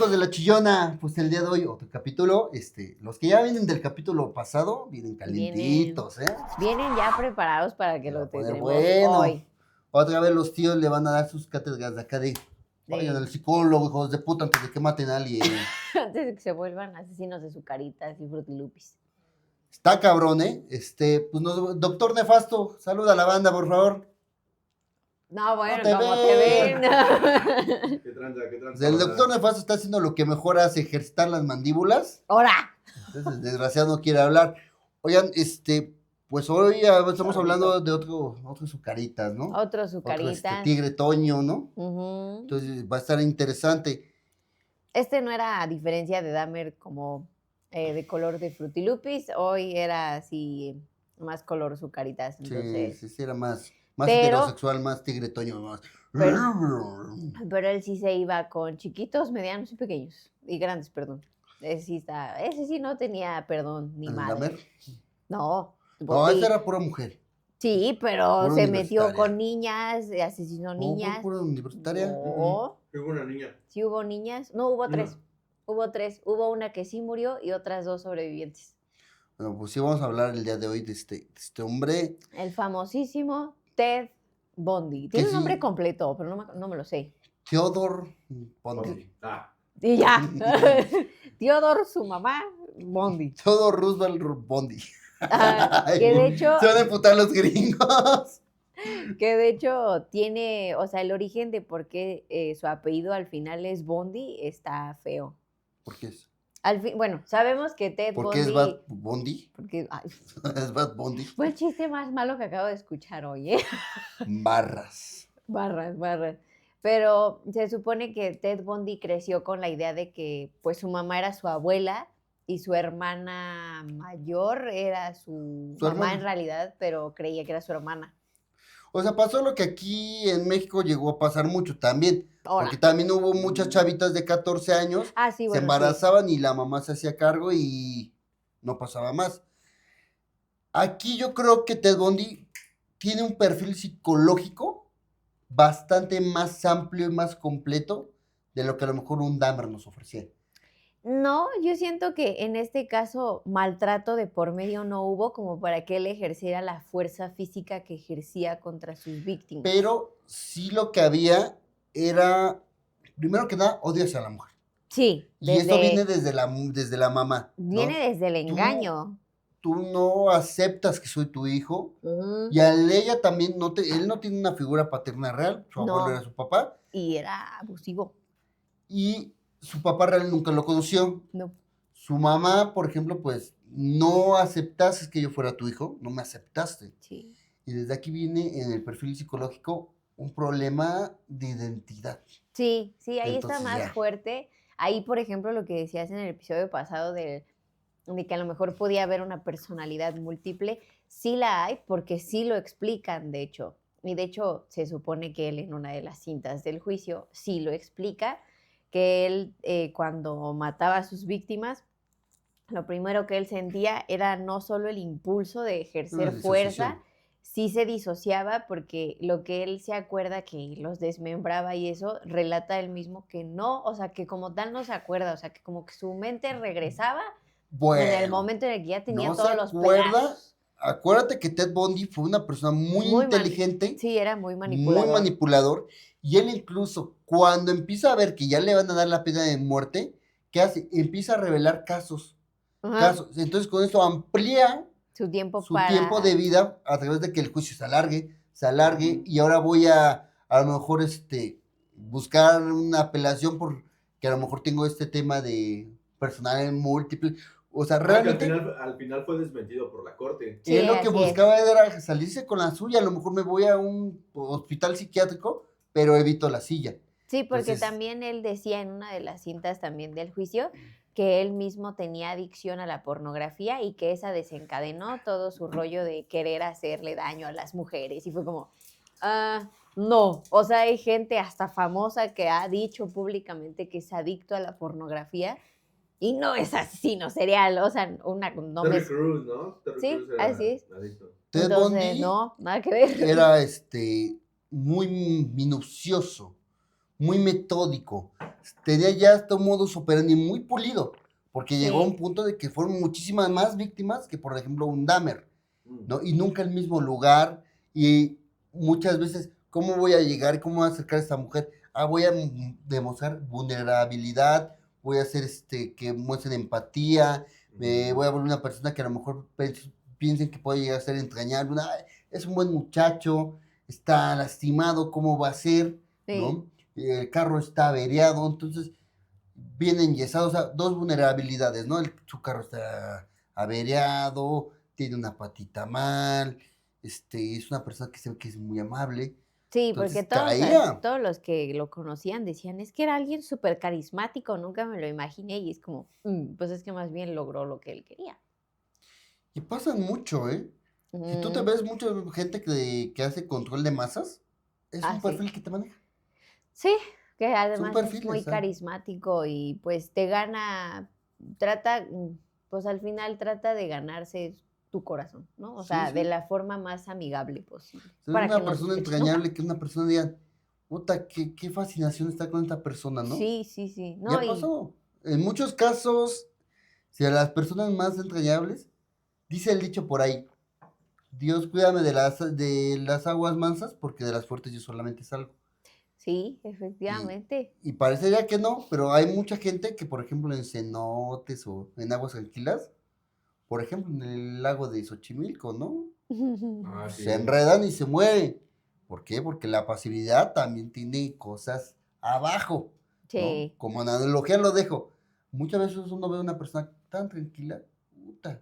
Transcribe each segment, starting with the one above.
hijos de la chillona? Pues el día de hoy, otro capítulo, los que ya vienen del capítulo pasado, vienen calientitos, Vienen ya preparados para que lo poner tendremos bueno. hoy. Otra vez los tíos le van a dar sus cátedras de acá de, vayan al psicólogo, hijos de puta, antes de que maten a alguien. Antes de que se vuelvan asesinos de sucaritas y frutilupis. Está cabrón, pues doctor Nefasto, saluda a la banda, por favor. No, bueno, No te como te ven. ¿Qué tranza? El doctor Nefasto está haciendo lo que mejor hace, ejercitar las mandíbulas. ¡Hora! Entonces, el desgraciado no quiere hablar. Oigan, pues hoy estamos hablando de otro sucaritas, ¿no? Otro sucaritas. Otro, tigre Toño, ¿no? Uh-huh. Entonces va a estar interesante. No era a diferencia de Dahmer como de color de frutilupis, hoy era así más color sucaritas. Entonces... Sí, era más heterosexual, más tigre Toño, más. Pero él sí se iba con chiquitos, medianos y pequeños. Y grandes, perdón. Ese sí no tenía perdón ni madre. ¿Dahmer? No. No, esa era pura mujer. Sí, pero pura se metió con niñas, asesinó niñas. ¿Pura universitaria? No. Hubo una niña. Sí hubo niñas. No, hubo tres. Hubo tres. Hubo una que sí murió y otras dos sobrevivientes. Bueno, pues sí vamos a hablar el día de hoy de este hombre. El famosísimo Ted Bundy. Tiene un nombre completo, pero no me lo sé. Theodore Bundy. Y ya. Theodore, su mamá, Bundy. Theodore Roosevelt Bundy. Que de hecho... Se van a emputar los gringos. Que de hecho tiene, o sea, el origen de por qué su apellido al final es Bundy está feo. ¿Por qué es? Bueno, sabemos que Ted ¿Por Bundy... qué es Bad Bundy? Porque, es Bad Bundy. Fue el chiste más malo que acabo de escuchar hoy, Barras. Pero se supone que Ted Bundy creció con la idea de que pues su mamá era su abuela y su hermana mayor era su mamá hermana. En realidad, pero creía que era su hermana. O sea, pasó lo que aquí en México llegó a pasar mucho también. Hola. Porque también hubo muchas chavitas de 14 años, Sí, bueno, se embarazaban y la mamá se hacía cargo y no pasaba más. Aquí yo creo que Ted Bundy tiene un perfil psicológico bastante más amplio y más completo de lo que a lo mejor un Dahmer nos ofrecía. No, yo siento que en este caso maltrato de por medio no hubo como para que él ejerciera la fuerza física que ejercía contra sus víctimas. Pero sí lo que había era, primero que nada, odio hacia la mujer. Sí. Y eso viene desde la mamá. Viene ¿no? desde el engaño. Tú no aceptas que soy tu hijo. Y a ella también, él no tiene una figura paterna real. Su abuelo era su papá. Y era abusivo. Y su papá real nunca lo conoció. No. Su mamá, por ejemplo, pues, no aceptaste que yo fuera tu hijo. No me aceptaste. Sí. Y desde aquí viene en el perfil psicológico un problema de identidad. Sí, ahí Entonces, está más fuerte. Ahí, por ejemplo, lo que decías en el episodio pasado de que a lo mejor podía haber una personalidad múltiple, sí la hay, porque sí lo explican, de hecho. Y de hecho, se supone que él en una de las cintas del juicio sí lo explica, que él cuando mataba a sus víctimas, lo primero que él sentía era no solo el impulso de ejercer fuerza, sí se disociaba porque lo que él se acuerda que los desmembraba y eso, relata él mismo que no, o sea, que como tal no se acuerda, o sea, que como que su mente regresaba en el momento en el que ya tenía todos los pedazos. Acuérdate que Ted Bundy fue una persona muy inteligente. Sí, era muy manipulador. Muy manipulador. Y él incluso, cuando empieza a ver que ya le van a dar la pena de muerte, ¿qué hace? Empieza a revelar casos. Entonces, con eso amplía su tiempo de vida a través de que el juicio se alargue, y ahora voy a lo mejor buscar una apelación porque a lo mejor tengo este tema de personal múltiple. O sea, realmente... Al final fue desmentido por la corte. Sí, él lo que buscaba era salirse con la suya. A lo mejor me voy a un hospital psiquiátrico, pero evito la silla. Sí, porque también él decía en una de las cintas también del juicio que él mismo tenía adicción a la pornografía y que esa desencadenó todo su rollo de querer hacerle daño a las mujeres. Y fue como, no. O sea, hay gente hasta famosa que ha dicho públicamente que es adicto a la pornografía y no es asesino serial. O sea, Terry Crews, ¿no? Sí, Crews era así es. adicto. Ted Bundy no, nada que ver. era muy minucioso, muy metódico. Tenía ya hasta un modus operandi muy pulido, porque llegó a un Sí. punto de que fueron muchísimas más víctimas que, por ejemplo, un Dahmer, Mm. ¿no? Y nunca el mismo lugar, y muchas veces, ¿cómo voy a llegar? ¿Cómo voy a acercar a esta mujer? Voy a demostrar vulnerabilidad, voy a hacer que muestren empatía, voy a volver una persona que a lo mejor piensen que puede llegar a ser entrañable, es un buen muchacho, está lastimado, ¿cómo va a ser? Sí. ¿No? El carro está averiado, entonces viene enyesado, o sea, dos vulnerabilidades, ¿no? Su carro está averiado, tiene una patita mal, es una persona que se ve que es muy amable, Sí, porque entonces caía. todos los que lo conocían decían, es que era alguien súper carismático, nunca me lo imaginé, y es como, pues es que más bien logró lo que él quería. Y pasan mucho, ¿eh? Si tú te Mm, ves mucha gente que hace control de masas, es un sí. perfil que te maneja. Sí, que Son además es muy perfiles, ¿sabes? carismático y pues te gana, trata, pues al final trata de ganarse tu corazón, ¿no? O Sí, sea, de sí. la forma más amigable posible, Ser para que una no persona sospeches nunca. entrañable, que una persona diga, puta, qué fascinación está con esta persona, ¿no? Sí, sí, sí. No, Ya y pasó. En muchos casos, si a las personas más entrañables, dice el dicho por ahí, Dios cuídame de las aguas mansas, porque de las fuertes yo solamente salgo. sí, Y, efectivamente. y parecería que no, pero hay mucha gente que, por ejemplo, en cenotes o en aguas tranquilas, por ejemplo, en el lago de Xochimilco, ¿no? Ah, sí. Se enredan y se mueren. ¿Por qué? Porque la pasividad también tiene cosas abajo, ¿no? Sí, Como analogía lo dejo. Muchas veces uno ve a una persona tan tranquila, puta,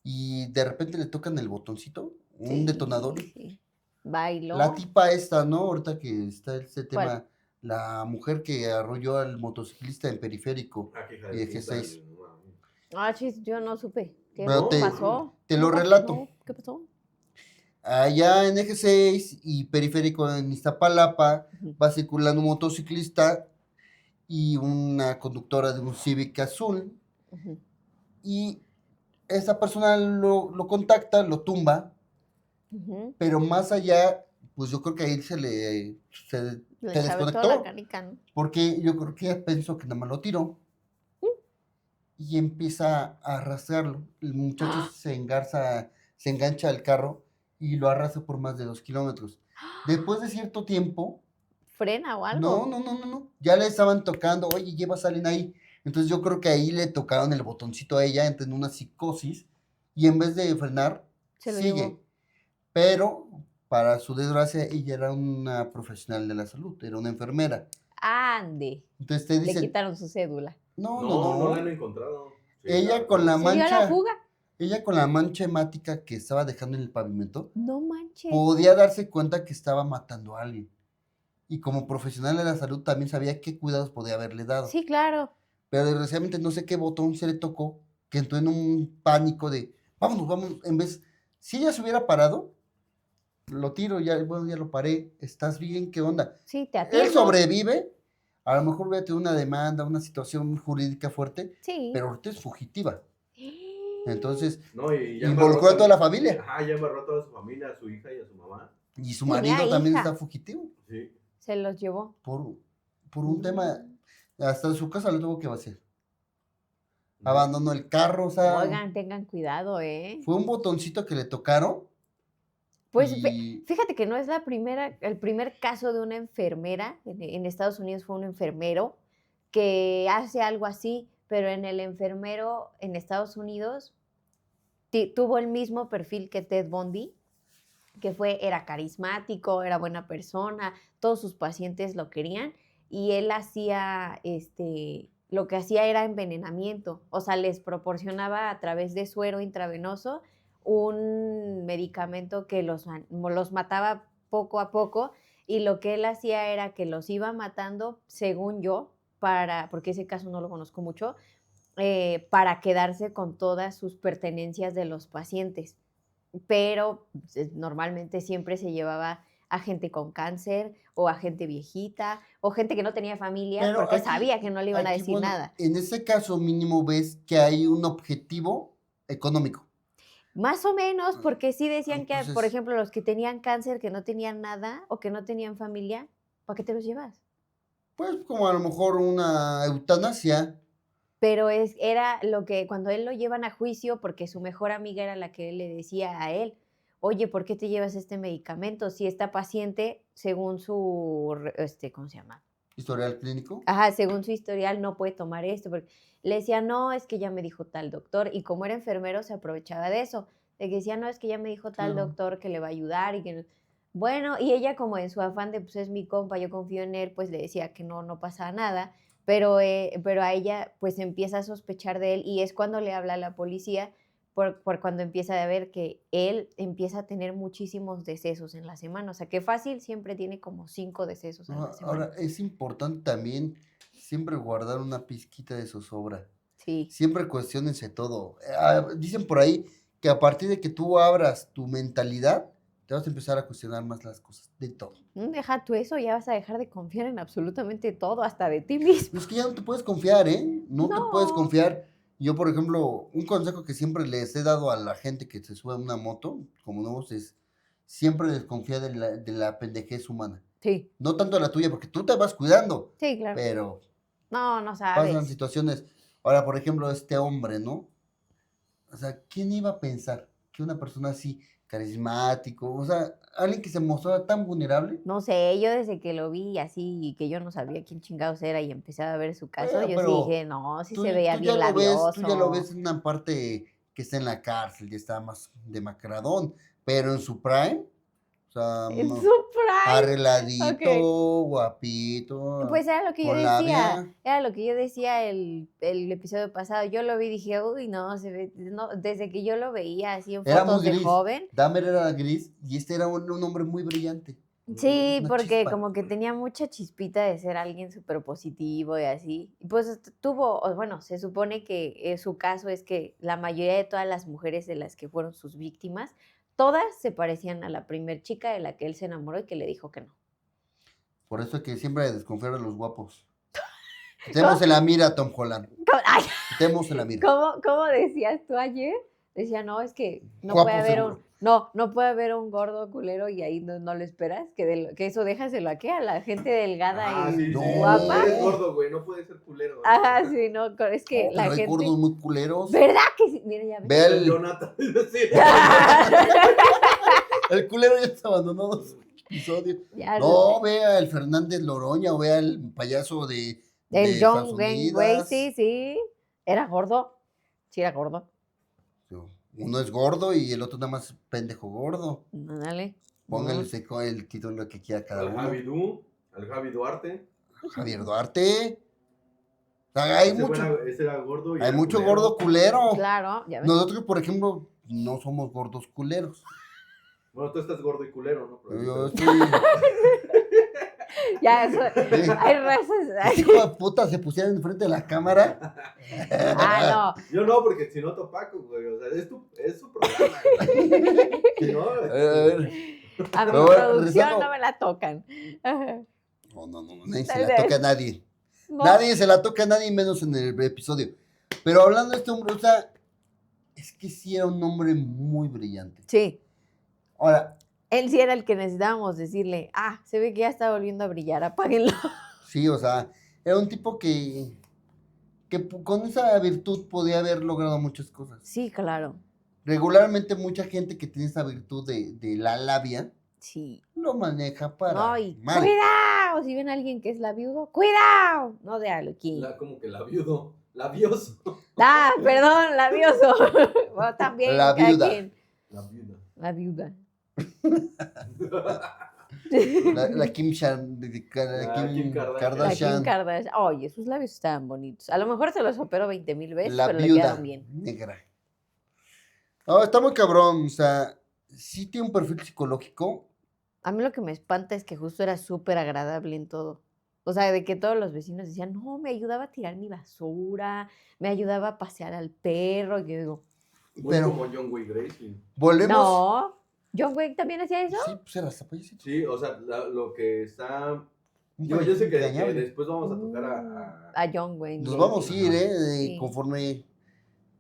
y de repente le tocan el botoncito, un detonador. sí, sí. La Bailó. tipa esta, ¿no? Ahorita que está este ¿Cuál? tema, la mujer que arrolló al motociclista en periférico Ah, qué hija y de de puta. G6. No mames. Ah, chis, yo no supe. ¿Qué Pero No, mames. pasó? te No lo pasó. relato. No, ¿qué pasó? Allá en Eje 6 y periférico en Iztapalapa Ujú, va circulando un motociclista y una conductora de un Civic azul, ujú. y esa persona lo contacta, lo tumba, Ujú. pero más allá, pues yo creo que ahí se, Le se toda la desconectó, canica, ¿no? porque yo creo que ella pensó que nada más lo tiró y empieza a arrastrarlo. El muchacho se engancha al carro y lo arrastra por más de 2 kilómetros. Después de cierto tiempo, ¿Frena o no, algo? no, no, no, no. Ya le estaban tocando, oye, llevas a alguien ahí. Entonces yo creo que ahí le tocaron el botoncito a ella, entró en una psicosis, y en vez de frenar, Se lo sigue. llevó. Pero, para su desgracia, ella era una profesional de la salud, era una enfermera. Ande. Entonces te Le dicen, quitaron su cédula. no, no, No, no la han no. encontrado. Sí, la Ella con verdad. la ¿Se dio a la mancha, fuga? ella con la mancha hemática que estaba dejando en el pavimento, No manches. podía darse cuenta que estaba matando a alguien. Y como profesional de la salud también sabía qué cuidados podía haberle dado. Sí, claro. Pero desgraciadamente no sé qué botón se le tocó, que entró en un pánico de, vámonos, vámonos, en vez, si ella se hubiera parado, lo tiro, ya, bueno, ya lo paré, ¿estás bien? ¿Qué onda? Sí, te Él atiendo. sobrevive, a lo mejor voy a tener una demanda, una situación jurídica fuerte, Sí. pero ahorita es fugitiva. Entonces, No, y ya involucró a toda la familia. Ajá, ya embarró a toda su familia, a su hija y a su mamá. Y su Tenía marido también hija. está fugitivo Sí. Se los llevó. por un tema, Mm. hasta su casa lo tuvo que vaciar. No. Abandonó el carro, o sea, Oigan, tengan cuidado, ¿eh? fue un botoncito que le tocaron. Pues Y fíjate que no es el primer caso de una enfermera. En Estados Unidos fue un enfermero que hace algo así, pero en el enfermero en Estados Unidos tuvo el mismo perfil que Ted Bundy, que era carismático, era buena persona, todos sus pacientes lo querían, y él hacía, lo que hacía era envenenamiento, o sea, les proporcionaba a través de suero intravenoso un medicamento que los mataba poco a poco, y lo que él hacía era que los iba matando, según yo, porque ese caso no lo conozco mucho, para quedarse con todas sus pertenencias de los pacientes, pero normalmente siempre se llevaba a gente con cáncer o a gente viejita o gente que no tenía familia pero porque sabía que no le iban a decir bueno, nada. en ese caso mínimo ves que hay un objetivo económico. Más o menos, porque sí decían que, por Entonces, ejemplo, los que tenían cáncer, que no tenían nada o que no tenían familia, ¿para qué te los llevas? Pues como a lo mejor una eutanasia. Pero era lo que cuando él lo llevan a juicio, porque su mejor amiga era la que él le decía a él, oye, ¿por qué te llevas este medicamento? Si esta paciente, según su, ¿cómo se llama? Historial clínico. Ajá, según su historial no puede tomar esto. Porque le decía, no, es que ya me dijo tal doctor. Y como era enfermero, se aprovechaba de eso. De que decía, no, es que ya me dijo tal Claro. doctor que le va a ayudar y que no. Bueno, y ella como en su afán de, pues es mi compa, yo confío en él, pues le decía que no pasaba nada. Pero a ella pues empieza a sospechar de él y es cuando le habla a la policía por cuando empieza a ver que él empieza a tener muchísimos decesos en la semana. O sea, que fácil siempre tiene como 5 decesos en la semana. Ahora, es importante también siempre guardar una pizquita de zozobra. Sí. Siempre cuestiónense todo. Dicen por ahí que a partir de que tú abras tu mentalidad, te vas a empezar a cuestionar más las cosas, de todo. Deja tú eso, ya vas a dejar de confiar en absolutamente todo, hasta de ti mismo. Es que ya no te puedes confiar, ¿eh? No te puedes No. confiar. Yo, por ejemplo, un consejo que siempre les he dado a la gente que se sube a una moto, como nuevos, es siempre desconfía de la pendejez humana. Sí, No tanto la tuya, porque tú te vas cuidando, sí, claro. pero No pasan sabes. situaciones. Ahora, por ejemplo, este hombre, ¿no? O sea, ¿quién iba a pensar que una persona así, carismático, o sea, alguien que se mostraba tan vulnerable? No sé, yo desde que lo vi así y que yo no sabía quién chingados era y empecé a ver su caso, Bueno, yo sí pero dije, no, sí tú, se veía tú ya bien lo ves, tú ya lo labioso. ves en una parte que está en la cárcel, ya está más demacradón, pero en su prime, o sea, En su prime. arregladito, Ok. guapito, Pues era lo que yo con decía, labia. era lo que yo decía el episodio pasado. Yo lo vi y dije, uy, no, se ve, no, desde que yo lo veía así en Era fotos muy de gris. joven. Dahmer era gris y este era un hombre muy brillante. Sí, Una porque chispa. como que tenía mucha chispita de ser alguien súper positivo y así. Y pues tuvo, bueno, se supone que su caso es que la mayoría de todas las mujeres de las que fueron sus víctimas, todas se parecían a la primer chica de la que él se enamoró y que le dijo que no. Por eso es que siempre desconfiar de los guapos. Tenemos en la mira, Tom Holland. Ay, Tenemos en la mira. ¿cómo decías tú ayer? Decía, no, es que no puede Guapo haber seguro. no puede haber un gordo culero y ahí no lo esperas, que eso déjaselo aquí a la gente delgada Ah, y sí, No. sí. guapa. Eres gordo, güey, no puedes ser culero. Ajá, sí, no, es que Oh, la pero hay gente. gordos muy culeros. ¿Verdad que sí? Mira, ya ves. Ve El al. Jonathan. Sí. El culero ya se abandonó dos episodios. Ya No, vea el Fernández Loroña o vea el payaso de el Estados John Wayne Unidos. sí. Era gordo. Sí, era gordo. Uno es gordo y el otro nada más pendejo gordo. Dale. Póngale el título que quiera cada Al Javi uno. al Javi Duarte. Javier Duarte. O sea, hay Ese era gordo y hay era mucho culero. gordo culero. Claro, ya ves. Nosotros, por ejemplo, no somos gordos culeros. Bueno, tú estás gordo y culero, ¿no? Pero Yo estoy. Ya, eso. Sí. Hay razas. Hijo de puta, se pusieran enfrente de la cámara. Ah, Yo no, porque si no te opaco, güey. O sea, es su programa, güey. Si no, A ver. no. A mi Pero bueno, producción regresando. no me la tocan. Ajá. No, nadie se la toca a nadie. No. Nadie se la toca a nadie, menos en el episodio. Pero hablando de este hombre, o sea, es que sí era un hombre muy brillante. Sí. Ahora, Él sí era el que necesitábamos decirle, se ve que ya está volviendo a brillar, apáguenlo. sí, o sea, era un tipo con esa virtud podía haber logrado muchas cosas. Sí, claro. Regularmente mucha gente que tiene esa virtud de la labia, Sí. lo maneja para No, y mal. cuidado, si ven a alguien que es labiudo, cuidado. No de aquí. como que la viudo. Labioso. Perdón, labioso. Bueno, también La cada viuda. quien. La viuda. La viuda. La Kim, Kim Kardashian. La Kardashian, Kim Kardashian. Oye, sus labios estaban bonitos. A lo mejor se los operó 20,000 veces, la pero le viuda quedaron bien. negra. No, está muy cabrón, o sea, sí tiene un perfil psicológico. A mí lo que me espanta es que justo era súper agradable en todo. O sea, de que todos los vecinos decían, no, me ayudaba a tirar mi basura, me ayudaba a pasear al perro. Y yo digo, Muy Pero como John Wayne Gracie. volvemos. no. ¿John Wayne también hacía eso? Sí, pues era hasta payasito. Sí, o sea, lo que está. Un Yo sé payasito que entrañable. después vamos a tocar a A John Wayne. Nos Gacy. vamos a ir, Sí. conforme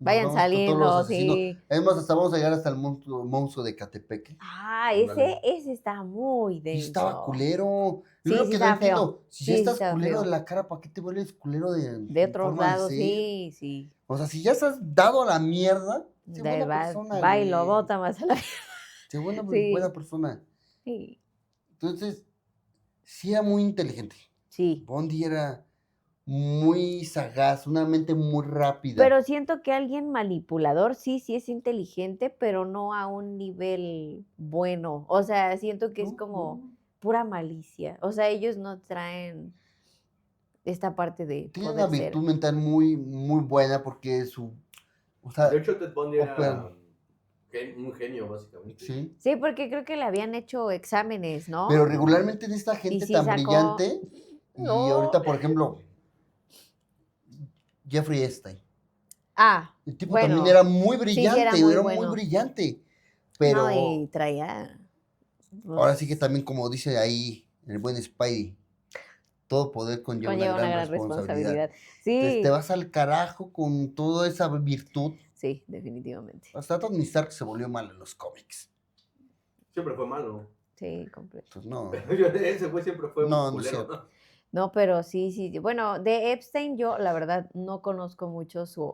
Vayan vamos con todos saliendo, los asesinos. sí. Además, hasta vamos a llegar hasta el monstruo de Catepeque. Ah, Ándale. ese está muy Y estaba denso. culero. Sí, Yo lo sí que no estaba feo. entiendo, si ya Sí, sí estás estaba culero feo. de la cara, ¿para qué te vuelves culero De en otros forma de lados, ser? sí, sí. O sea, si ya estás dado a la mierda, sé buena persona, Va y lo güey. bota más a la Sé buena Sí, persona. sí, Entonces, sí era muy inteligente. sí. Bondi era muy sagaz, una mente muy rápida. Pero siento que alguien manipulador sí es inteligente, pero no a un nivel bueno. O sea, siento que es No, como no. pura malicia. O sea, ellos no traen esta parte de Tiene una poder ser. virtud mental muy, muy buena porque o sea, De hecho, Ted Bundy opera- era un genio, básicamente. sí. Sí, porque creo que le habían hecho exámenes, ¿no? Pero regularmente en esta Y gente sí tan sacó. brillante, y No. ahorita, por ejemplo, Jeffrey Epstein. Ah, El tipo bueno. también era muy Sí, sí, era brillante, muy era muy bueno. brillante. No, Pero y traía. ahora sí que pues, también, como dice ahí el buen Spidey, todo poder conlleva una conlleva una gran gran responsabilidad. responsabilidad. Entonces te Sí, vas al carajo con toda esa virtud. sí, definitivamente. Hasta Tony Stark se volvió malo en los cómics. Siempre fue malo. Sí, completo. Entonces, no. Ese güey siempre fue No, un no es culero. cierto. No, pero sí. Bueno, de Epstein yo, la verdad, no conozco mucho su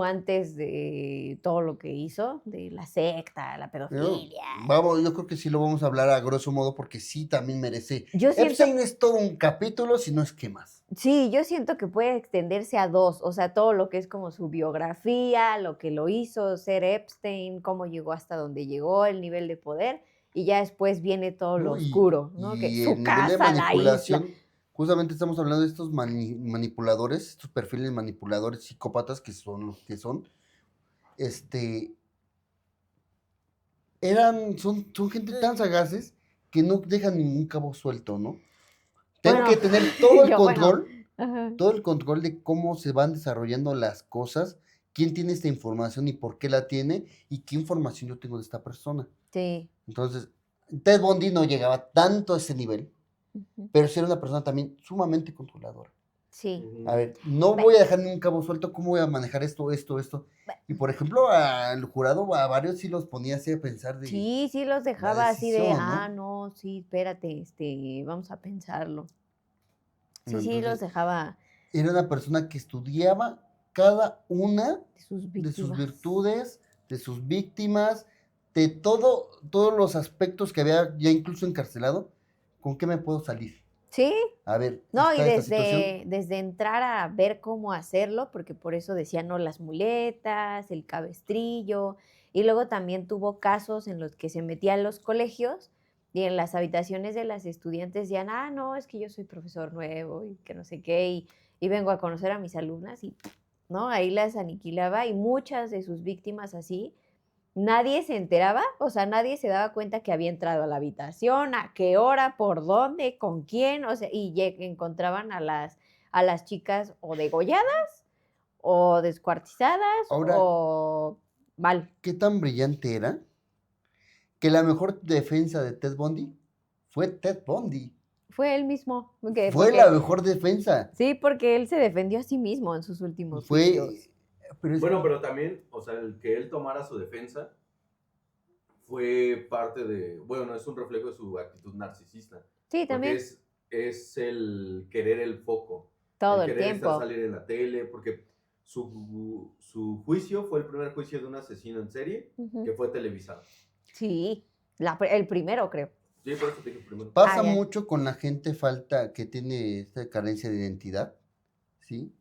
antes de todo lo que hizo, de la secta, la Pero, pedofilia. vamos, yo creo que sí lo vamos a hablar a grosso modo porque sí también merece. Yo siento, Epstein es todo un capítulo, si no es que más. sí, yo siento que puede extenderse a 2, o sea, todo lo que es como su biografía, lo que lo hizo ser Epstein, cómo llegó hasta donde llegó, el nivel de poder, y ya después viene todo lo ¿No? oscuro, ¿no? Que Y su el nivel de casa, la isla. manipulación, justamente estamos hablando de estos manipuladores, estos perfiles manipuladores psicópatas que son los que son, son gente tan sagaces que no dejan ningún cabo suelto, ¿no? Tengo Bueno, que tener todo el yo, bueno, control, ajá. todo el control de cómo se van desarrollando las cosas, quién tiene esta información y por qué la tiene, y qué información yo tengo de esta persona. Sí. Entonces, Ted Bundy no llegaba tanto a ese nivel, Ujú. pero sí era una persona también sumamente controladora. Sí. A ver, no Ve- voy a dejar ningún cabo suelto, ¿cómo voy a manejar esto? Y por ejemplo, al jurado, a varios sí los ponía así a pensar de Sí, los la dejaba así de, decisión, ¿no? no, sí, espérate, vamos a pensarlo. Sí, los Entonces, dejaba era una persona que estudiaba cada una de sus de sus víctimas. virtudes, de sus víctimas, de todos los aspectos que había ya incluso encarcelado. ¿Con qué me puedo salir? Sí, A ver, no, y está esta situación. desde entrar a ver cómo hacerlo, porque por eso decía, no, las muletas, el cabestrillo, y luego también tuvo casos en los que se metía en los colegios y en las habitaciones de las estudiantes decían, no, es que yo soy profesor nuevo y que no sé qué, y vengo a conocer a mis alumnas y, ¿no? Ahí las aniquilaba y muchas de sus víctimas así. Nadie se enteraba, o sea, nadie se daba cuenta que había entrado a la habitación, a qué hora, por dónde, con quién, o sea, y encontraban a las chicas o degolladas, o descuartizadas, Ahora, o mal. ¿qué tan brillante era? Que la mejor defensa de Ted Bundy fue Ted Bundy. Fue él mismo, Fue la mejor defensa. sí, porque él se defendió a sí mismo en sus últimos Fue, juicios. Bueno, pero también, o sea, el que él tomara su defensa fue parte de, bueno, es un reflejo de su actitud narcisista. Sí, Porque también, es el querer el foco. todo el querer tiempo. salir en la tele, porque su juicio fue el primer juicio de un asesino en serie Ujú. que fue televisado. Sí, el primero, creo. Sí, por eso te dije primero. Pasa ya. mucho con la gente que tiene esta carencia de identidad, ¿sí?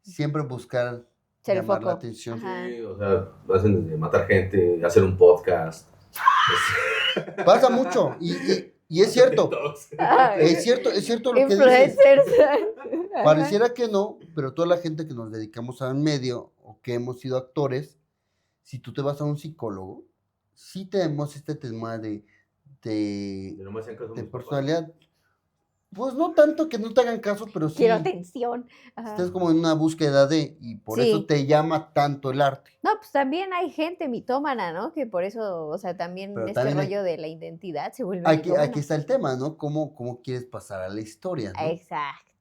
Siempre buscar Ser el llamar la foco. atención. Ajá. Sí, o sea, lo hacen desde matar gente, hacer un podcast. Pasa mucho y es cierto. Es cierto lo que dices. Influencers. Pareciera que no, pero toda la gente que nos dedicamos al medio o que hemos sido actores, si tú te vas a un psicólogo, sí tenemos este tema de No me hacían caso de mis papás. personalidad. Pues no tanto que no te hagan caso, pero sí Quiero atención. Ajá. estás como en una búsqueda y por eso Sí. te llama tanto el arte. No, pues también hay gente mitómana, ¿no? Que por eso, o sea, también Pero este también rollo de la identidad se vuelve Aquí mitómano. está el tema, ¿no? ¿Cómo quieres pasar a la historia, ¿no? Exacto.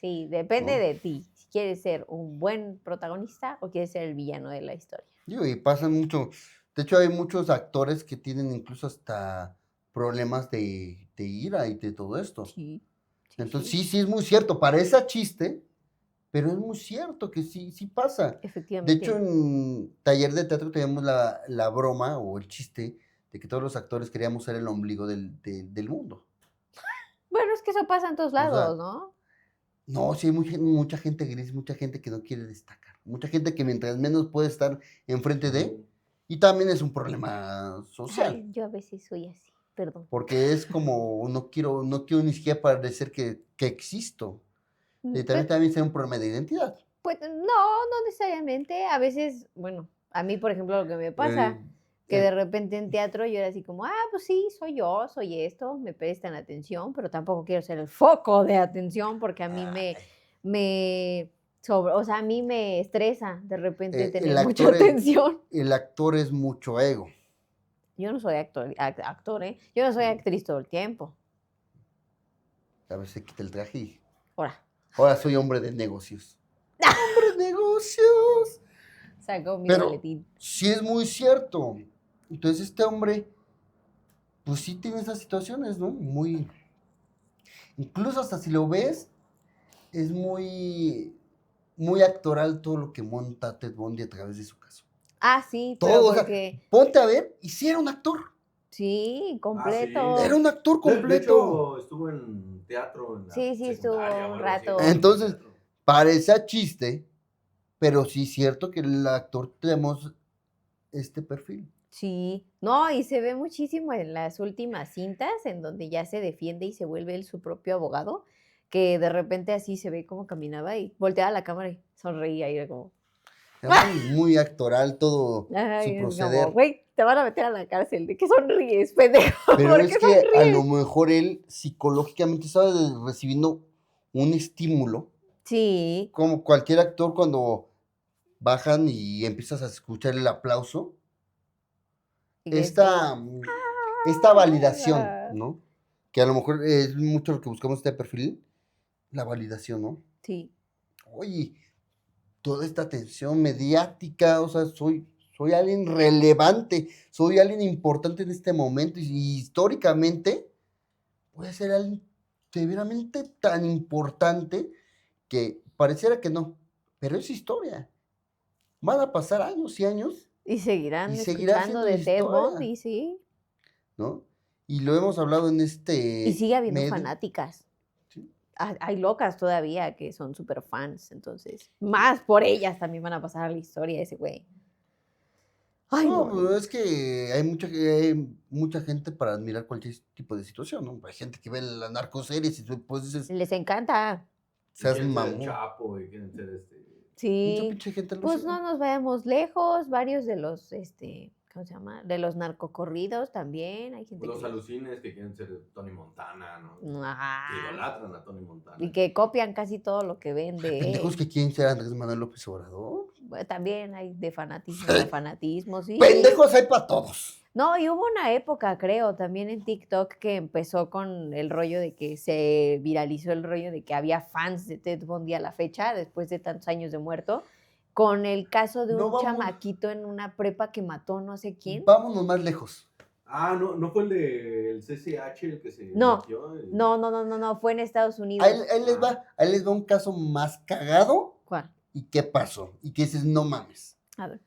Sí, depende ¿No? de ti. Si ¿quieres ser un buen protagonista o quieres ser el villano de la historia? Digo, y pasa mucho. De hecho, hay muchos actores que tienen incluso hasta problemas de ira y de todo esto. Sí. Entonces, sí es muy cierto. Parece chiste, pero es muy cierto que sí pasa. De Efectivamente. hecho, en taller de teatro teníamos la broma o el chiste de que todos los actores queríamos ser el ombligo del mundo. Bueno, es que eso pasa en todos sea, lados, ¿no? No, sí hay mucha gente gris, mucha gente que no quiere destacar. Mucha gente que mientras menos puede estar enfrente de, y también es un problema social. Ay, yo a veces soy así, perdón. Porque es como, no quiero ni siquiera parecer que existo. Y también ser un problema de identidad. Pues no necesariamente. A veces, bueno, a mí, por ejemplo, lo que me pasa, que de repente en teatro yo era así como, pues sí, soy yo, soy esto, me prestan atención, pero tampoco quiero ser el foco de atención porque a mí o sea, a mí me estresa de repente tener mucha atención. El actor es mucho ego. Yo no soy actor, ¿eh? Yo no soy actriz todo el tiempo. A veces quita el traje y... Ahora soy hombre de negocios. ¡Hombre de negocios! Sacó mi Pero boletín. Sí es muy cierto. Entonces este hombre, pues sí tiene esas situaciones, ¿no? Muy... Incluso hasta si lo ves, es muy actoral todo lo que monta Ted Bundy a través de su caso. Sí, Todo, pero porque... ponte a ver, y sí era un actor. Sí, completo. Era un actor completo. De hecho, estuvo en teatro. En la sí, estuvo un rato. Entonces, parece chiste, pero sí es cierto que el actor tenemos este perfil. Sí, no, y se ve muchísimo en las últimas cintas, en donde ya se defiende y se vuelve él su propio abogado, que de repente así se ve cómo caminaba y volteaba la cámara y sonreía y era como... Era muy actoral todo su proceder. Güey, te van a meter a la cárcel, ¿de qué sonríes, pendejo? Pero es que a lo mejor él psicológicamente estaba recibiendo un estímulo. Sí. Como cualquier actor cuando bajan y empiezas a escuchar el aplauso. Esta validación, ¿no? Que a lo mejor es mucho lo que buscamos este perfil, la validación, ¿no? Sí. Oye, toda esta atención mediática, o sea, soy alguien relevante, soy alguien importante en este momento y históricamente voy a ser alguien severamente tan importante que pareciera que no, pero es historia. Van a pasar años y años. Y seguirán seguirá escuchando de Ted Bundy, sí. ¿No? Y lo hemos hablado en este... Y sigue habiendo fanáticas. ¿Sí? Hay locas todavía que son súper fans, entonces, más por ellas también van a pasar a la historia de ese güey. Ay, no, es que hay mucha gente para admirar cualquier tipo de situación, ¿no? Hay gente que ve las narcoseries y pues dices... Les encanta. Seas mamón. Chapo y quieren ser Sí, gente pues no nos vayamos lejos, varios de los, ¿cómo se llama? De los narcocorridos también, hay gente los alucines que quieren ser Tony Montana, ¿no? Que idolatran a Tony Montana. Y que copian casi todo lo que ven de pendejos que quieren ser Andrés Manuel López Obrador. Bueno, también hay de fanatismo, sí. Pendejos hay para todos. No, y hubo una época, creo, también en TikTok que empezó con el rollo de que se viralizó el rollo de que había fans de Ted Bundy a la fecha, después de tantos años de muerto, con el caso de un chamaquito en una prepa que mató no sé quién. Vámonos más lejos. ¿No fue el del CCH el que se metió? No, fue en Estados Unidos. Ahí les va un caso más cagado. ¿Cuál? ¿Y qué pasó? Y que dices, no mames. A ver.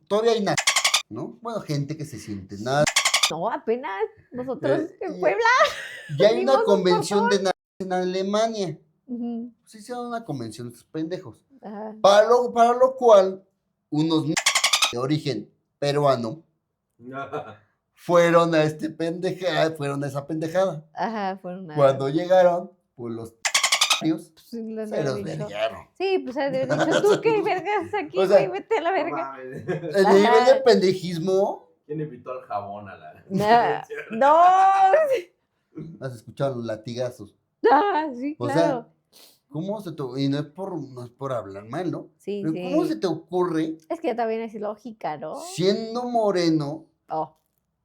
Todavía hay nada, ¿no? Bueno, gente que se siente nada. No, apenas nosotros en Puebla. Ya hay una convención de en Alemania. Pues hicieron una convención de estos pendejos. Ajá. Para lo cual, unos de origen peruano fueron a esa pendejada. Ajá, fueron a... Cuando llegaron, pues los se los vergaron. Sí, pues has dicho, tú qué vergas aquí, güey, vete a la verga. El nivel de pendejismo. ¿Quién invitó al jabón a la no. Has escuchado los latigazos. Sí, o claro. Sea, ¿cómo se te... Y no es por hablar mal, ¿no? Sí, pero sí. ¿cómo se te ocurre? Es que también es lógica, ¿no? Siendo moreno.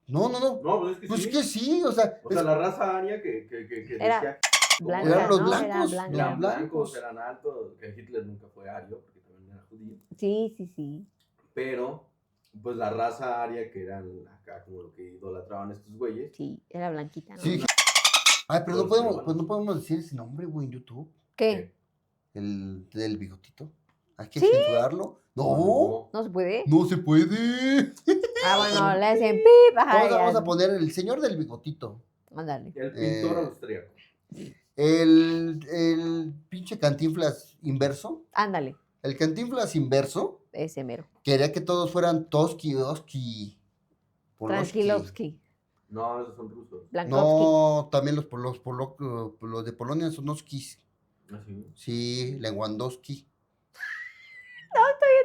No, pues es que que sí, o sea... la raza aria que Era decía Blanca, Eran los ¿no? Era blancos, blanca. los Eran blancos, blancos. eran altos, que Hitler nunca fue ario, porque también era judío. Sí, sí, sí. Pero, pues la raza aria, que eran acá como lo que idolatraban estos güeyes. Sí, era blanquita, ¿no? Sí, ay, pero no Todos podemos, peruanos. pues no podemos decir ese nombre, güey, en YouTube. ¿Qué? El del bigotito. Hay que ¿Sí? censurarlo. No, ¿No se puede? no se puede. Ah, bueno, le hacen pip, ajá, Vamos ya. a poner el señor del bigotito. Ándale. El pintor austríaco. El pinche Cantinflas inverso. Ándale, El Cantinflas inverso ese mero. quería que todos fueran Toski, Oski, Poloski. Tranquilovsky, No, esos son rusos. Blankowski. No, también los de Polonia son Oskis. Así. Sí, Lewandowski.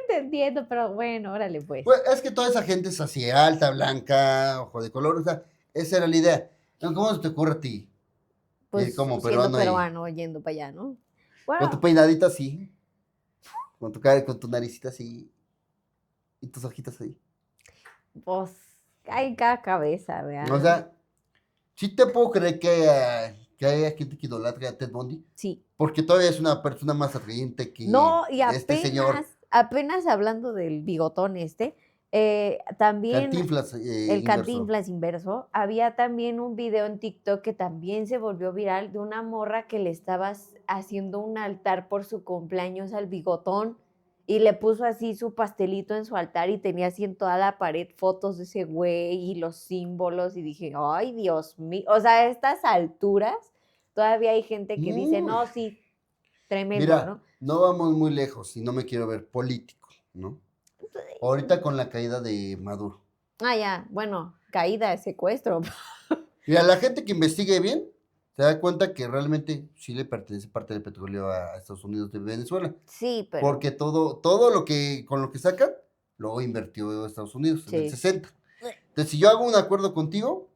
Entendiendo, pero bueno, órale pues. Pues es que toda esa gente es así, alta, blanca, ojo de color, o sea, esa era la idea. ¿Cómo se te ocurre a ti? Pues como siendo peruano ahí. peruano, yendo para allá, ¿no? Con Bueno, tu peinadita así, con tu cara, con tu naricita así, y tus ojitos ahí. pues hay cada cabeza, ¿verdad? O sea, sí te puedo creer que haya gente que idolatra a Ted Bundy, Sí. porque todavía es una persona más atrayente que No, y este señor apenas hablando del bigotón también Cantinflas el inverso. Cantinflas inverso, había también un video en TikTok que también se volvió viral de una morra que le estaba haciendo un altar por su cumpleaños al bigotón y le puso así su pastelito en su altar y tenía así en toda la pared fotos de ese güey y los símbolos y dije, ay, Dios mío, o sea, a estas alturas todavía hay gente que dice, no, sí, tremendo, Mira, ¿no? no vamos muy lejos y no me quiero ver político, ¿no? Ahorita con la caída de Maduro. Ah, ya, bueno, caída, secuestro. Mira, la gente que investigue bien se da cuenta que realmente sí le pertenece parte del petróleo a Estados Unidos de Venezuela. Sí, pero... Porque todo lo que, con lo que sacan, lo invirtió Estados Unidos en el Sí. 60. Entonces, si yo hago un acuerdo contigo,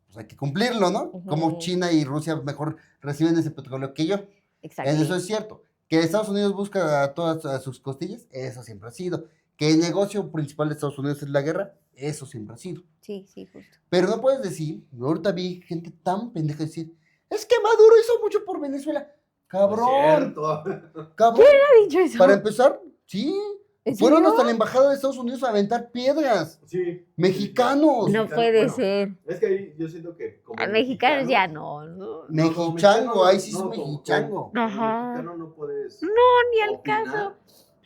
pues hay que cumplirlo, ¿no? Como Ujú. China y Rusia mejor reciben ese petróleo que yo. Exacto. Eso es cierto. Que Estados Unidos busca a todas a sus costillas, eso siempre ha sido. Que el negocio principal de Estados Unidos es la guerra, eso siempre ha sido. Sí, sí, justo. Pero no puedes decir, ahorita vi gente tan pendeja decir, es que Maduro hizo mucho por Venezuela. Cabrón, Cierto. cabrón. ¿Ha dicho eso? Para empezar, sí, ¿En fueron serio? hasta la embajada de Estados Unidos a aventar piedras. Sí. Mexicanos. No puede ser. Es que ahí yo siento que como A mexicanos mexicano- ya no. como Mexichango, mexicano ahí sí es como- mexichango. como Ajá. mexicano no puedes Ni al opinar, caso.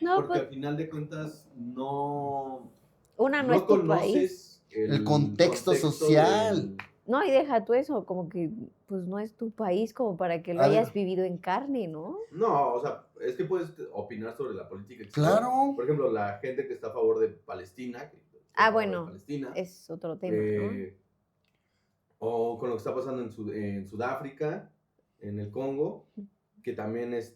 No, porque pues al final de cuentas no una no es tu país. conoces El contexto social. del- No, y deja tú eso, como que pues no es tu país como para que lo A ver. hayas vivido en carne, ¿no? No, o sea, es que puedes opinar sobre la política exterior. Claro. Por ejemplo, la gente que está a favor de Palestina. que está a Ah, favor de bueno, Palestina, es otro tema, ¿no? o con lo que está pasando en Sudáfrica, en el Congo, que también pues,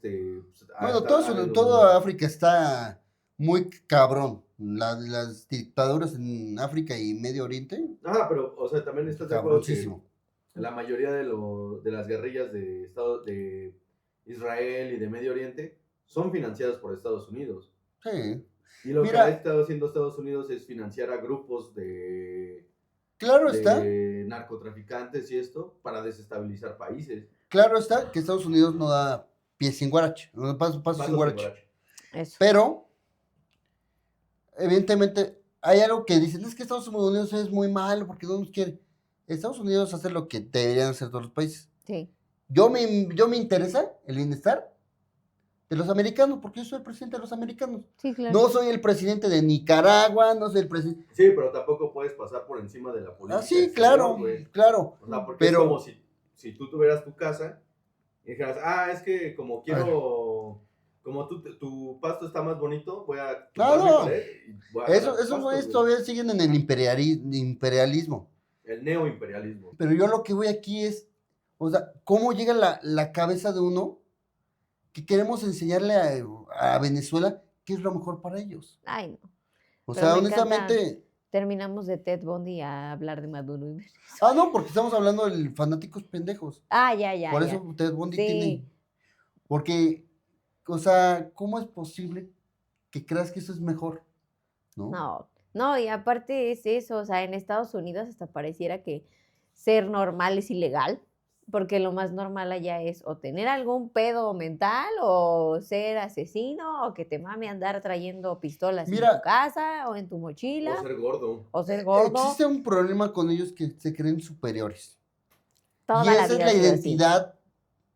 Bueno, está habiendo toda África está muy cabrón. Las dictaduras en África y Medio Oriente, Ajá, pero, o sea, también estás de acuerdo que cabroncísimo. la mayoría de las guerrillas de Israel y de Medio Oriente son financiadas por Estados Unidos. Sí. Y lo Mira. que ha estado haciendo Estados Unidos es financiar a grupos Claro está, de narcotraficantes y esto para desestabilizar países. que Estados Unidos no da pies sin guarache, no da paso Pasos sin de guarache. guarache. Eso. Pero, evidentemente, hay algo que dicen, es que Estados Unidos es muy malo porque no nos quiere. Estados Unidos hace lo que deberían hacer todos los países. Sí. Yo me interesa el bienestar de los americanos, porque yo soy el presidente de los americanos. Sí, claro. No soy el presidente de Nicaragua, no soy el presidente... Sí, pero tampoco puedes pasar por encima de la política. Ah, sí, exterior, claro, güey. claro. O sea, porque Pero- es como si tú tuvieras tu casa y dijeras, es que como quiero, como tu pasto está más bonito, voy a tumbar mi no. pared y voy a agarrar tu Esos pasto, güeyes güey. todavía siguen en el imperialismo. El neoimperialismo. Pero yo lo que voy aquí es, o sea, ¿cómo llega la cabeza de uno que queremos enseñarle a Venezuela qué es lo mejor para ellos? Ay, no. O Pero sea, me honestamente... Terminamos de Ted Bundy a hablar de Maduro. No, porque estamos hablando de fanáticos pendejos. Ya. Por ya. eso Ted Bundy Sí. tiene... Porque, o sea, ¿cómo es posible que creas que eso es mejor? No, y aparte es eso, o sea, en Estados Unidos hasta pareciera que ser normal es ilegal. Porque lo más normal allá es o tener algún pedo mental o ser asesino o que te mame andar trayendo pistolas en tu Mira, casa o en tu mochila O ser gordo. o ser gordo. existe un problema con ellos que se creen superiores. Y Toda la esa es vida la ha sido así. identidad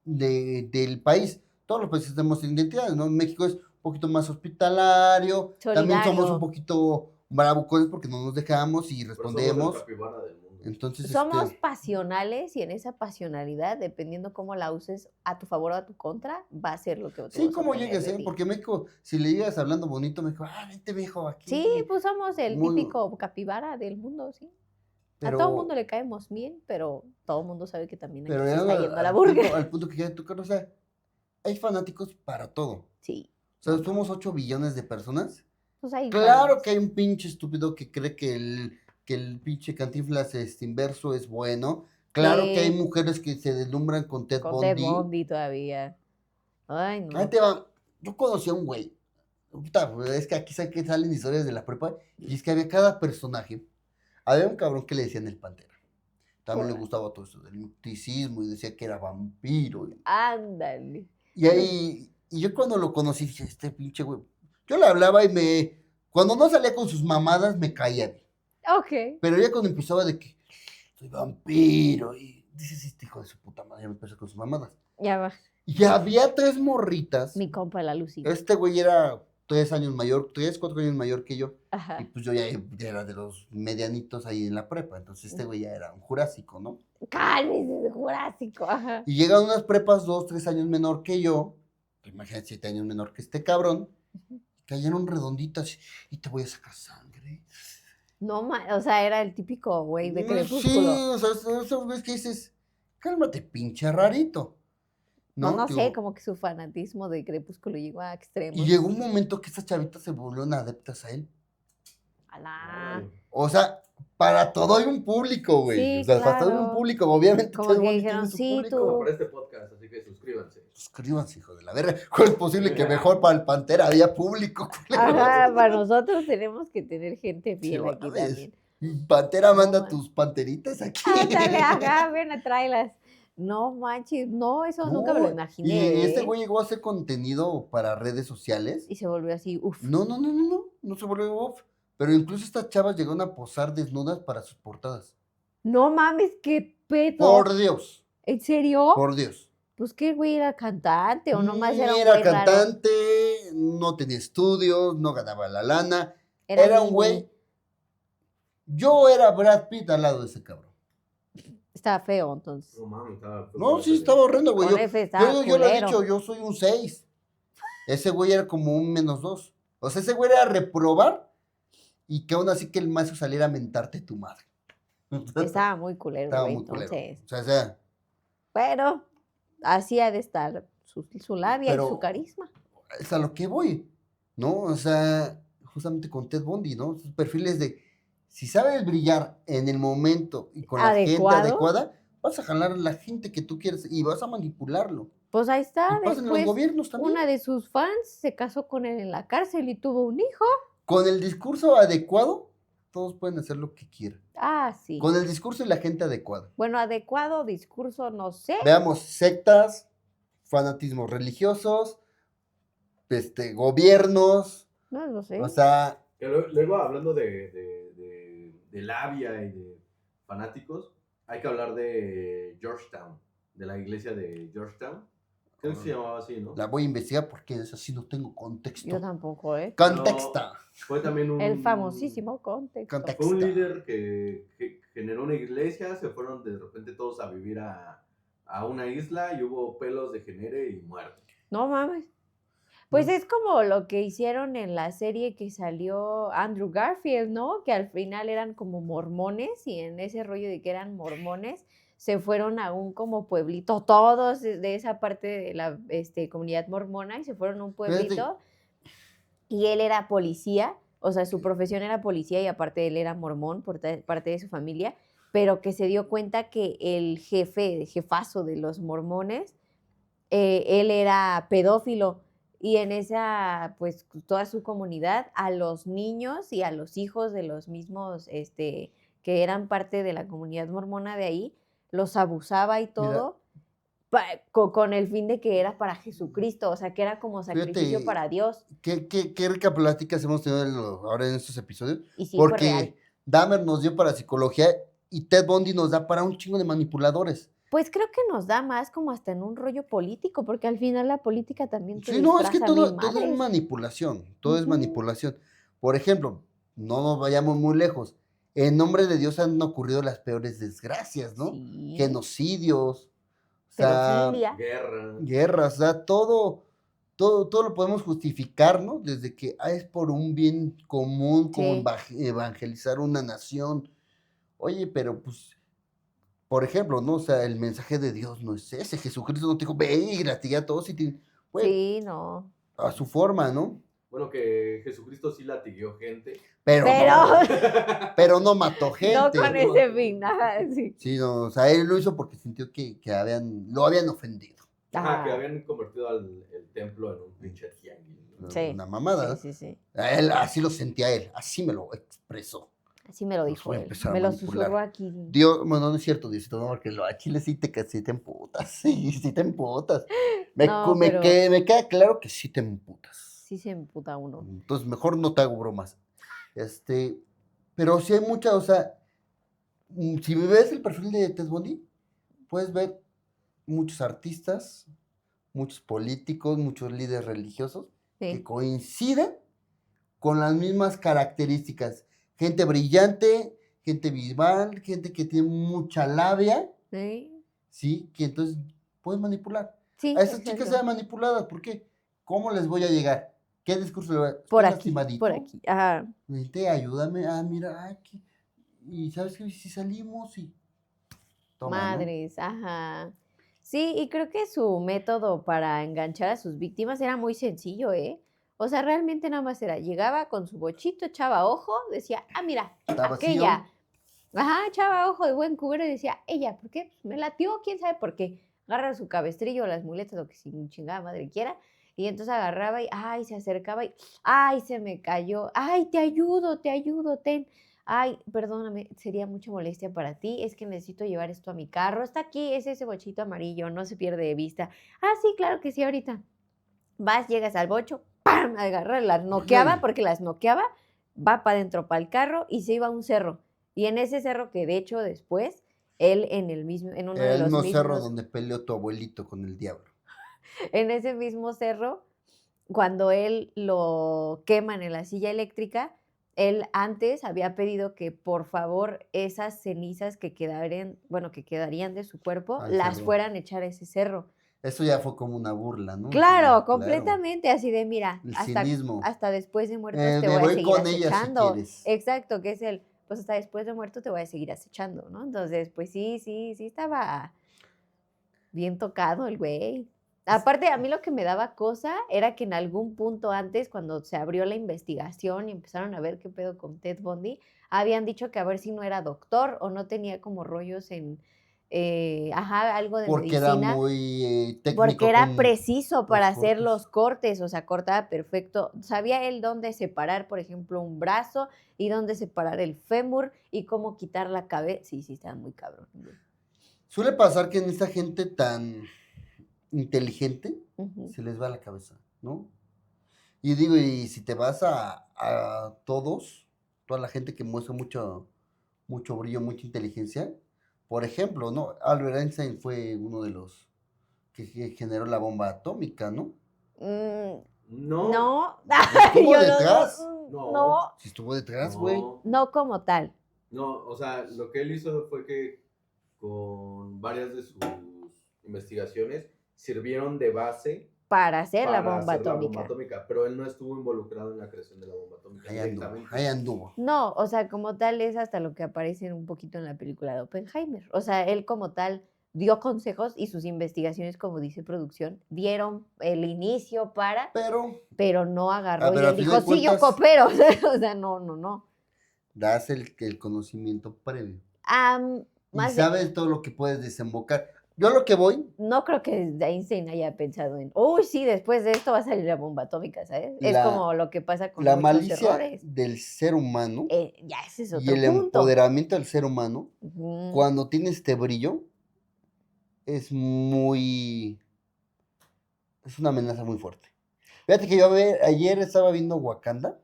del país. Todos los países tenemos identidades, ¿no? México es un poquito más hospitalario, también somos un Solidario. poquito bravucones porque no nos dejamos y Pero somos el respondemos. capibara del mundo. Entonces, Somos pasionales y en esa pasionalidad, dependiendo cómo la uses a tu favor o a tu contra, va a ser lo que tú sí, vas a como obtener llegues, de ¿eh? ti. Porque México, si le llegas hablando bonito, México, vente viejo aquí. Sí, pues somos el Muy- típico capibara del mundo, sí. A todo Pero, mundo le caemos bien, pero todo mundo sabe que también aquí pero se ya está yendo a la al burger. punto, al punto que ya tú conoces, o sea, hay fanáticos para todo. Sí. O sea, No, somos 8 billones de personas. pues hay Claro fans. que hay un pinche estúpido que cree que el pinche Cantinflas inverso es bueno. Claro que hay Sí, mujeres que se deslumbran con Ted con Ted Bundy. Bundy todavía. Ay, Ahí no. te va. Yo conocí a un güey. Puta, es que aquí que salen historias de la prepa. Y es que había cada personaje. Había un cabrón que le decían el Pantera. También le Órale. gustaba todo eso del misticismo y decía que era vampiro. Ándale. Y ahí, y yo cuando lo conocí dije, este pinche güey. Yo le hablaba y cuando no salía con sus mamadas me caía bien. Ok. Pero ya cuando empezaba de que soy vampiro y dices, este hijo de su puta madre, ya me empezó con sus mamadas. Ya va. Y había 3 morritas. Mi compa la Lucy. Este güey era 3 años mayor, 3, 4 años mayor que yo. Y Ajá. pues yo ya era de los medianitos ahí en la prepa. Entonces este güey ya era un jurásico, ¿no? Cálmese de Jurásico. Ajá. Y llegan unas prepas 2, 3 años menor que yo. Imagínate 7 años menor que este cabrón. Cayeron redonditas y te voy a sacar sangre. No, o sea, era el típico güey de Sí, Crepúsculo. o sea, esos güeyes que dices, cálmate, pinche rarito. No, ¿No? no sé, Digo, como que su fanatismo de Crepúsculo llegó a y extremos. llegó un momento que estas chavitas se volvieron adeptas a él. Alá. Órale. O sea, para todo hay un público, güey. Sí, O sea, para todo hay un claro. público. Obviamente, Como Ted que Bundy dijeron, tiene su sí, público. Como tú. para este podcast, así que suscríbanse. Suscríbanse, hijo de la verga. ¿Cómo es posible que mejor para el Pantera había público, culero? Ajá, para nosotros tenemos que tener gente Sí, fiel aquí mames. también. Pantera, manda man. tus panteritas aquí. Ándale, ajá, ven a tráelas. No manches, no, eso nunca me lo No, imaginé. y este ¿eh? güey llegó a hacer contenido para redes sociales. Y se volvió así, uff. No se volvió off. Pero incluso estas chavas llegaron a posar desnudas para sus portadas. No mames, qué pedo. Por Dios, ¿En serio? por Dios. Pues que güey era cantante o nomás Ni era un era güey raro. cantante, no tenía estudios, no ganaba la lana. Era Era un nini. güey. Yo era Brad Pitt al lado de ese cabrón. Estaba feo, entonces. No mames, estaba. No, sí, estaba horrendo, güey. Con Yo, F estaba yo lo he culero. dicho, yo soy un 6. Ese güey era como un -2. O sea, ese güey era reprobar y que aún así que el maestro saliera a mentarte tu madre. Estaba muy culero, Estaba güey, muy culero. entonces. O sea, Pero así ha de estar su labia y Pero- su carisma. es a lo que voy, ¿no? O sea, justamente con Ted Bundy, ¿no? Sus perfiles de, si sabes brillar en el momento y con la gente Adecuado. adecuada, vas a jalar a la gente que tú quieres y vas a manipularlo. Pues ahí está, Y pasa en los después gobiernos también. una de sus fans se casó con él en la cárcel y tuvo un hijo. Con el discurso adecuado, todos pueden hacer lo que quieran. Ah, sí. Con el discurso y la gente adecuada. Bueno, adecuado discurso, no sé. Veamos sectas, fanatismos religiosos, gobiernos, No lo sé. o sea, Que luego, hablando de labia y de fanáticos, hay que hablar de Georgetown, de la iglesia de Georgetown. Creo que se llamaba así, ¿no? la voy a investigar porque es así, no tengo contexto. Yo tampoco, ¿eh? Contexta. Fue también un... El famosísimo contexto. Contexto. Fue un líder que generó una iglesia, se fueron de repente todos a vivir a una isla y hubo pelos de genere y muerte. No mames. Pues Mm. es como lo que hicieron en la serie que salió Andrew Garfield, ¿no? Que al final eran como mormones y en ese rollo de que eran mormones se fueron a un como pueblito, todos de esa parte de la comunidad mormona y se fueron a un pueblito y él era policía, o sea, su profesión era policía y aparte él era mormón por parte de su familia, pero que se dio cuenta que el jefazo de los mormones, él era pedófilo. Y en esa, pues, toda su comunidad, a los niños y a los hijos de los mismos, que eran parte de la comunidad mormona de ahí, los abusaba y todo, con el fin de que era para Jesucristo, o sea, que era como sacrificio Fíjate, para Dios. qué rica pláticas hemos tenido ahora en estos episodios. Y sí, fue real. Porque Dahmer nos dio para psicología y Ted Bundy nos da para un chingo de manipuladores. Pues creo que nos da más como hasta en un rollo político, porque al final la política también te Sí, no, es que disfraza mil todo es madres. manipulación, todo es Ujú. manipulación. Por ejemplo, no nos vayamos muy lejos. En nombre de Dios han ocurrido las peores desgracias, ¿no? Sí. Genocidios, o sea, Pedofilia. Guerra. guerras, o sea, todo lo podemos justificar, ¿no? Desde que es por un bien común, como Sí. evangelizar una nación. Oye, pero pues, por ejemplo, ¿no? O sea, el mensaje de Dios no es ese. Jesucristo no te dijo, ve y latiguea a todos y pues, Sí, no. a su forma, ¿no? Bueno, que Jesucristo sí latigueó gente. Pero no mató No gente. con ese fin, ajá, sí. Sí, no, o sea, él lo hizo porque sintió que lo habían ofendido. Ajá, que Ajá. habían convertido el templo en un pinche tianguis. ¿no? Sí. Una mamada. Sí. A él, así lo sentía él, así me lo expresó. Así me lo Los dijo voy a él. empezar a Me lo manipular. susurró aquí. Dios, bueno, no es cierto, Diosito, no, porque a Chile sí te emputas, sí te emputas. No, pero Me queda claro que sí te emputas. sí se emputa uno. Entonces, mejor no te hago bromas. Pero sí hay mucha, o sea, si ves el perfil de Ted Bundy, puedes ver muchos artistas, muchos políticos, muchos líderes religiosos que Sí. coinciden con las mismas características. Gente brillante, gente visual, gente que tiene mucha labia, Sí. ¿sí? Que entonces pueden manipular. Sí, A esas chicas exacto. sean manipuladas, ¿por qué? ¿Cómo les voy a llegar? ¿Qué discurso le voy a dar? Por ¿Estoy aquí, lastimadito? por aquí. Ajá. Vente, ayúdame. Mira, y ¿sabes qué? Si salimos y toma, ¿no? Madres, ajá. Sí, y creo que su método para enganchar a sus víctimas era muy sencillo, ¿eh? O sea, realmente nada más era, llegaba con su bochito, echaba ojo, decía, mira, Está vacío. aquella. Ajá, echaba ojo de buen cubero y decía, ella, ¿por qué? Pues me latió, quién sabe por qué. Agarra su cabestrillo, las muletas, lo que sin chingada madre quiera. Y entonces agarraba y, se acercaba y, se me cayó. Ay, te ayudo, ten. Ay, perdóname, sería mucha molestia para ti. Es que necesito llevar esto a mi carro. Está aquí, es ese bochito amarillo, no se pierde de vista. Sí, claro que sí, ahorita. Vas, llegas al bocho, ¡pam! Agarra, las noqueaba, porque las noqueaba, va para adentro, para el carro y se iba a un cerro. Y en ese cerro que de hecho después, él en uno de El los mismo cerro mismos, donde peleó tu abuelito con el diablo. en ese mismo cerro, cuando él lo queman en la silla eléctrica, él antes había pedido que por favor esas cenizas que quedarían de su cuerpo, Al las cerro. fueran a echar a ese cerro. Eso ya fue como una burla, ¿no? Claro, Sí, completamente, así de mira, El hasta cinismo. después de muertos te Me voy a voy seguir con ella si acechando. quieres. Exacto, que es pues hasta después de muerto te voy a seguir acechando, ¿no? Entonces, pues sí estaba bien tocado el güey. Aparte, a mí lo que me daba cosa era que en algún punto antes, cuando se abrió la investigación y empezaron a ver qué pedo con Ted Bundy, habían dicho que a ver si no era doctor o no tenía como rollos en, algo de Porque era medicina. muy técnico. Porque era con preciso para los hacer cortes. los cortes, o sea, cortaba perfecto. Sabía él dónde separar, por ejemplo, un brazo y dónde separar el fémur y cómo quitar la cabeza. Sí, estaba muy cabrón. Güey. Suele pasar que en esta gente tan inteligente Ujú. se les va la cabeza, ¿no? Y digo, y si te vas a toda la gente que muestra mucho brillo, mucha inteligencia, por ejemplo, ¿no? Albert Einstein fue uno de los que generó la bomba atómica, ¿no? No. No. Estuvo Yo detrás. No. Si estuvo detrás, güey. No como tal. No, o sea, lo que él hizo fue que con varias de sus investigaciones sirvieron de base Para hacer la para bomba hacer la atómica. bomba atómica, pero él no estuvo involucrado en la creación de la bomba atómica directamente. Ahí anduvo. No, o sea, como tal es hasta lo que aparece un poquito en la película de Oppenheimer. O sea, él como tal dio consejos y sus investigaciones, como dice producción, dieron el inicio pero no agarró y pero a él fin dijo, de sí, yo cuentas- coopero. O sea, no. Das el conocimiento previo. Y Más sabes todo lo que puedes desembocar. Yo a lo que voy, no creo que Einstein haya pensado en, uy, sí, después de esto va a salir la bomba atómica, ¿sabes? Es como lo que pasa con la muchos malicia errores. del ser humano Ya ese es y otro el punto. empoderamiento del ser humano, Ujú. cuando tiene este brillo, es muy... Es una amenaza muy fuerte. Fíjate que ayer estaba viendo Wakanda.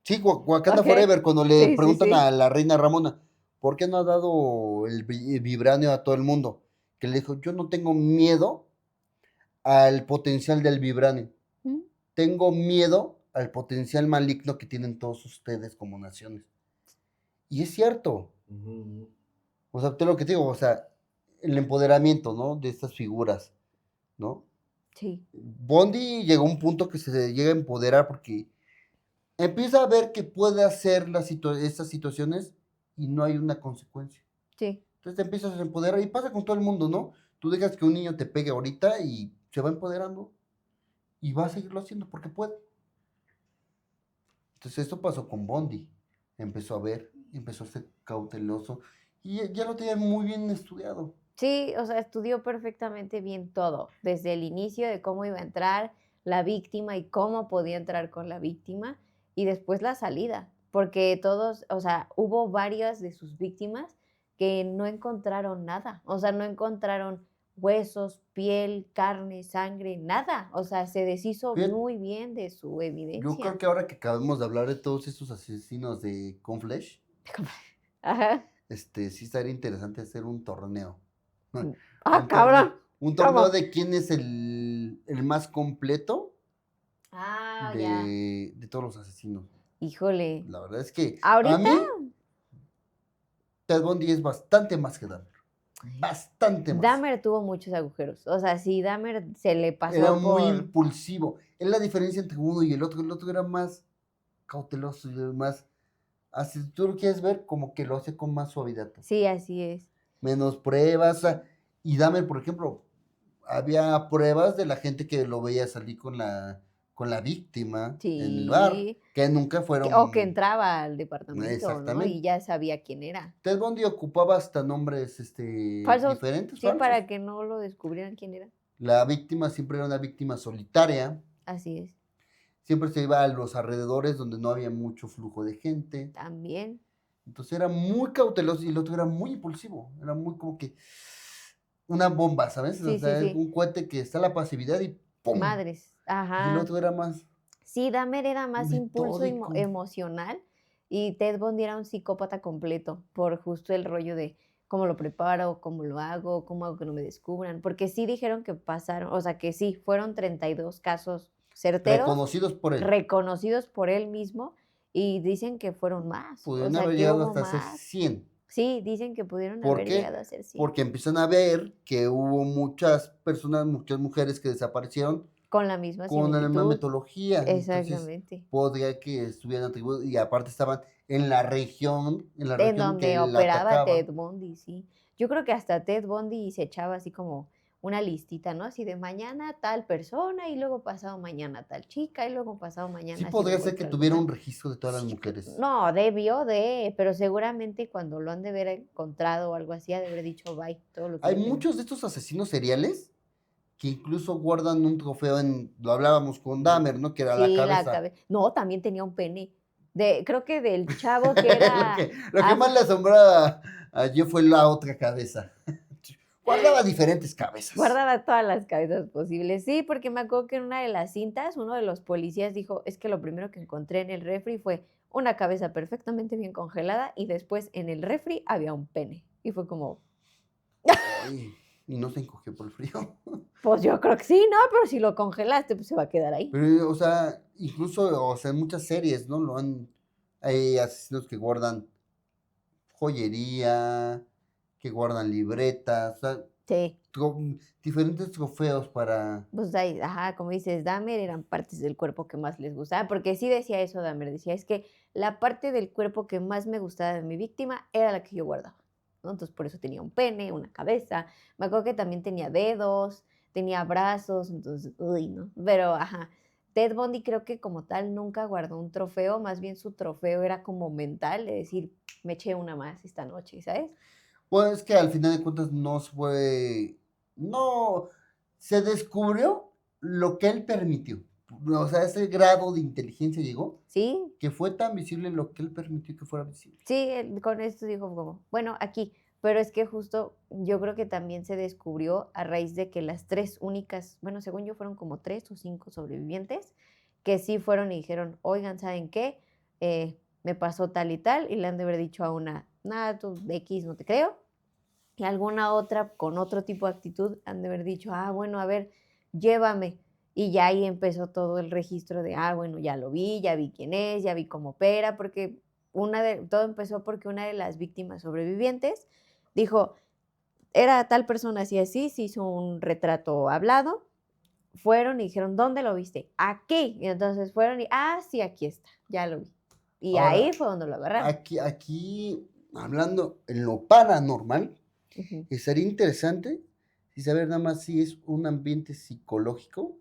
Sí, Wakanda Ok. Forever, cuando le Sí, sí, preguntan sí. a la reina Ramona, ¿por qué no ha dado el vibranio a todo el mundo? Que le dijo, yo no tengo miedo al potencial del vibranio. ¿Mm? Tengo miedo al potencial maligno que tienen todos ustedes como naciones. Y es cierto. Ujú. O sea, todo lo que te digo, o sea, el empoderamiento, ¿no? De estas figuras, ¿no? Sí, Bondi llegó a un punto que se llega a empoderar porque empieza a ver que puede hacer estas situaciones y no hay una consecuencia. sí. Entonces te empiezas a empoderar y pasa con todo el mundo, ¿no? Tú dejas que un niño te pegue ahorita y se va empoderando y va a seguirlo haciendo porque puede. Entonces esto pasó con Bondi. Empezó a ver, empezó a ser cauteloso y ya lo tenía muy bien estudiado. Sí, o sea, estudió perfectamente bien todo, desde el inicio de cómo iba a entrar la víctima y cómo podía entrar con la víctima, y después la salida, porque todos, o sea, hubo varias de sus víctimas que no encontraron nada, o sea, no encontraron huesos, piel, carne, sangre, nada, o sea, se deshizo Fíjate, muy bien de su yo creo evidencia. que ahora que acabamos de hablar de todos estos asesinos de Conflesh, Ajá. sí estaría interesante hacer un torneo. Ah, Un torneo, cabrón, un torneo ¿cómo? de quién es el más completo Ah, ya. de todos los asesinos. Híjole. La verdad es que a Ahorita mí Ted Bundy es bastante más que Dahmer. Bastante más. Dahmer tuvo muchos agujeros. O sea, sí, Dahmer se le Era pasó muy por impulsivo. Es la diferencia entre uno y el otro. El otro era más cauteloso y más... Así, si tú lo quieres ver, como que lo hace con más suavidad. sí, así es. Menos pruebas. Y Dahmer, por ejemplo, había pruebas de la gente que lo veía salir con la víctima en el bar, Sí. que nunca O que fueron entraba al departamento, ¿no? Y exactamente. ya sabía quién era. Ted Bundy ocupaba hasta nombres Falsos, diferentes, sí, falsos. para que no lo descubrieran quién era. La víctima siempre era una víctima solitaria, Así es. siempre se iba a los alrededores donde no había mucho flujo de gente. También. Entonces era muy cauteloso y el otro era muy impulsivo, era muy como que una bomba, ¿sabes? O Sí, sí, sea, es sí. un cohete que está la pasividad y ¡pum! Madres. Y el Ajá. otro era más Sí, Dahmer era más impulso metódico. emocional y Ted Bundy era un psicópata completo por justo el rollo de cómo lo preparo, cómo hago que no me descubran, porque sí dijeron que pasaron, o sea, que sí, fueron 32 casos certeros, Reconocidos por él. reconocidos por él mismo y dicen que fueron más, o Pudieron sea, haber que llegado hubo hasta ser más. 100. Sí, dicen que pudieron ¿Por haber qué? llegado a ser 100 Porque empiezan a ver que hubo muchas personas, muchas mujeres que desaparecieron con la misma con la misma similitud. metodología. Entonces, Exactamente. podría que estuvieran atribuidos y aparte estaban en la En región que donde él operaba atacaba. Ted Bundy, sí. Yo creo que hasta Ted Bundy se echaba así como una listita, ¿no? Así de mañana tal persona y luego pasado mañana tal chica y luego pasado Sí mañana si no podría ser que encuentro tuviera alguna. un registro de todas las Sí, mujeres. no, debió de, pero seguramente cuando lo han de haber encontrado o algo así, ha de haber dicho bye, todo lo que Hay yo tengo. muchos de estos asesinos seriales que incluso guardan un trofeo lo hablábamos con Dahmer, ¿no? Que era la Sí, la cabeza. cabeza. No, también tenía un pene. Creo que del chavo que Lo era. que, lo que más le asombró a Jeff fue la otra cabeza. Guardaba diferentes cabezas. Guardaba todas las cabezas posibles. Sí, porque me acuerdo que en una de las cintas, uno de los policías dijo, es que lo primero que encontré en el refri fue una cabeza perfectamente bien congelada y después en el refri había un pene. Y fue como, Ay, y no se encogió por el frío. pues yo creo que sí, ¿no? Pero si lo congelaste, pues se va a quedar ahí. Pero, o sea, incluso, o sea, en muchas series, ¿no? Hay asesinos que guardan joyería, que guardan libretas, o sea, Sí, diferentes trofeos para... pues ahí, ajá, como dices, Dahmer eran partes del cuerpo que más les gustaba, porque sí decía eso Dahmer, decía, es que la parte del cuerpo que más me gustaba de mi víctima era la que yo guardaba, ¿no? Entonces por eso tenía un pene, una cabeza, me acuerdo que también tenía dedos, tenía brazos, entonces, uy, ¿no? Pero, ajá, Ted Bundy creo que como tal nunca guardó un trofeo, más bien su trofeo era como mental, de decir, me eché una más esta noche, ¿sabes? Pues que al final de cuentas no, se descubrió lo que él permitió. O sea, ese grado de inteligencia llegó, Sí, que fue tan visible lo que él permitió que fuera visible. sí, con esto dijo como, bueno, aquí, Pero es que justo yo creo que también se descubrió a raíz de que las 3 únicas, bueno, según yo fueron como 3 o 5 sobrevivientes, que sí fueron y dijeron: "Oigan, ¿saben qué? Me pasó tal y tal", y le han de haber dicho a una: "Nada, tú equis, no te creo". Y alguna otra con otro tipo de actitud han de haber dicho: "Ah, bueno, a ver, llévame". Y ya ahí empezó todo el registro de: "Ah, bueno, ya lo vi, ya vi quién es, ya vi cómo opera", porque todo empezó porque una de las víctimas sobrevivientes dijo: "Era tal persona así, así", se hizo un retrato hablado, fueron y dijeron: "¿Dónde lo viste?". "Aquí". Y entonces fueron y: "Ah, sí, aquí está, ya lo vi". Y Ahora, ahí fue donde lo agarraron. aquí, hablando en lo paranormal, Ujú. sería interesante si saber nada más si es un ambiente psicológico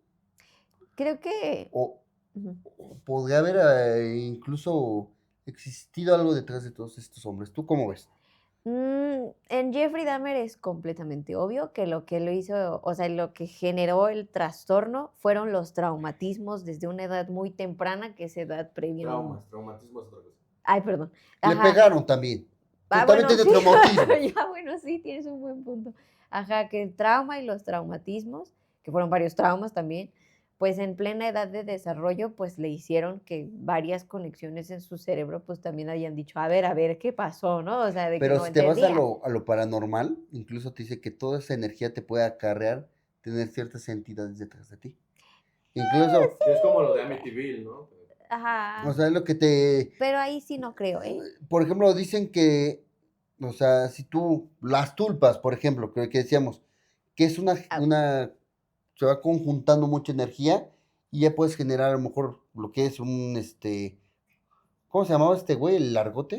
Creo que o, ujú. o podría haber incluso existido algo detrás de todos estos hombres. ¿Tú cómo ves? En Jeffrey Dahmer es completamente obvio que lo que lo hizo, o sea, lo que generó el trastorno fueron los traumatismos desde una edad muy temprana, que es edad previa a un Traumatismo es otra cosa. ay, perdón. Le Ajá. pegaron también. Ah, También bueno, tiene sí. traumatismos. Ya, bueno, sí, tienes un buen punto. Ajá, que el trauma y los traumatismos, que fueron varios traumas también, pues en plena edad de desarrollo, pues le hicieron que varias conexiones en su cerebro, pues también hayan dicho: a ver, ¿qué pasó?", ¿no? O sea, de que Pero no si te vas a entendía. lo paranormal, incluso te dice que toda esa energía te puede acarrear tener ciertas entidades detrás de ti. Incluso, Que es como lo de Amityville, ¿no? o Ajá, sea, es lo que te, pero ahí sí no creo, ¿eh? por ejemplo, dicen que, o sea, si tú, las tulpas, por ejemplo, que decíamos, que es Ah, se va conjuntando mucha energía y ya puedes generar a lo mejor lo que es ¿cómo se llamaba este güey? El largote,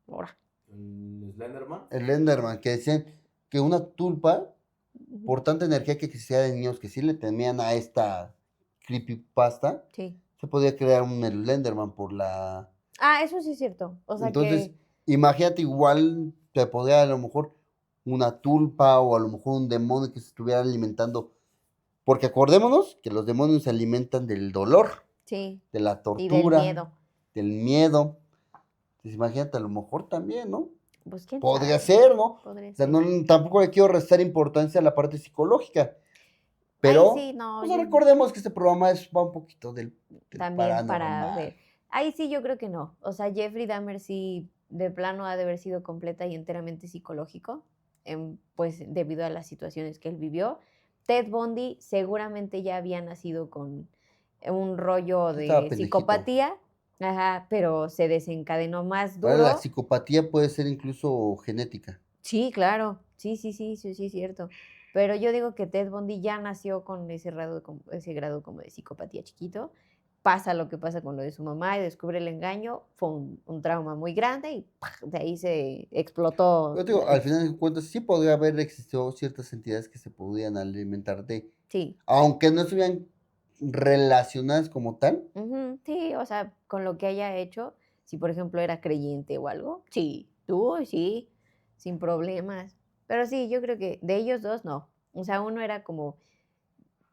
ahora. El Slenderman. el Enderman, que decían que una tulpa, Ujú, por tanta energía que existía de niños que sí le temían a esta creepypasta, sí. se podía crear un Enderman por la. Ah, eso sí es cierto. O sea Entonces, que imagínate, igual te podría a lo mejor una tulpa o a lo mejor un demonio que se estuviera alimentando. Porque acordémonos que los demonios se alimentan del dolor, sí, de la y del tortura, miedo. del miedo. Entonces, imagínate, a lo mejor también, ¿no? Pues quién Podría sabe, ser, ¿no? O podría sea, no, ser. tampoco le quiero restar importancia a la parte psicológica. Ahí Pero, sí, no, pues yo recordemos que este programa va un poquito del también para ver. paranormal. Ahí sí yo creo que no. O sea, Jeffrey Dahmer sí de plano ha de haber sido completa y enteramente psicológico, pues debido a las situaciones que él vivió. Ted Bundy seguramente ya había nacido con un rollo Sí, estaba de pendejito. psicopatía, ajá, pero se desencadenó más Ahora, la duro. psicopatía puede ser incluso genética. Sí, claro. Sí, sí, sí, sí, sí, cierto. Pero yo digo que Ted Bundy ya nació con ese grado como de psicopatía chiquito. Pasa lo que pasa con lo de su mamá y descubre el engaño. Fue un trauma muy grande y ¡pah!, de ahí se Yo explotó. te digo, al final de cuentas, sí podría haber existido ciertas entidades que se podían alimentar de, Sí. aunque no estuvieran relacionadas como tal. Ujú, sí, o sea, con lo que haya hecho, si por ejemplo era creyente o algo, sí, tú sí, sin problemas. Pero sí, yo creo que de ellos dos no. O sea, uno era como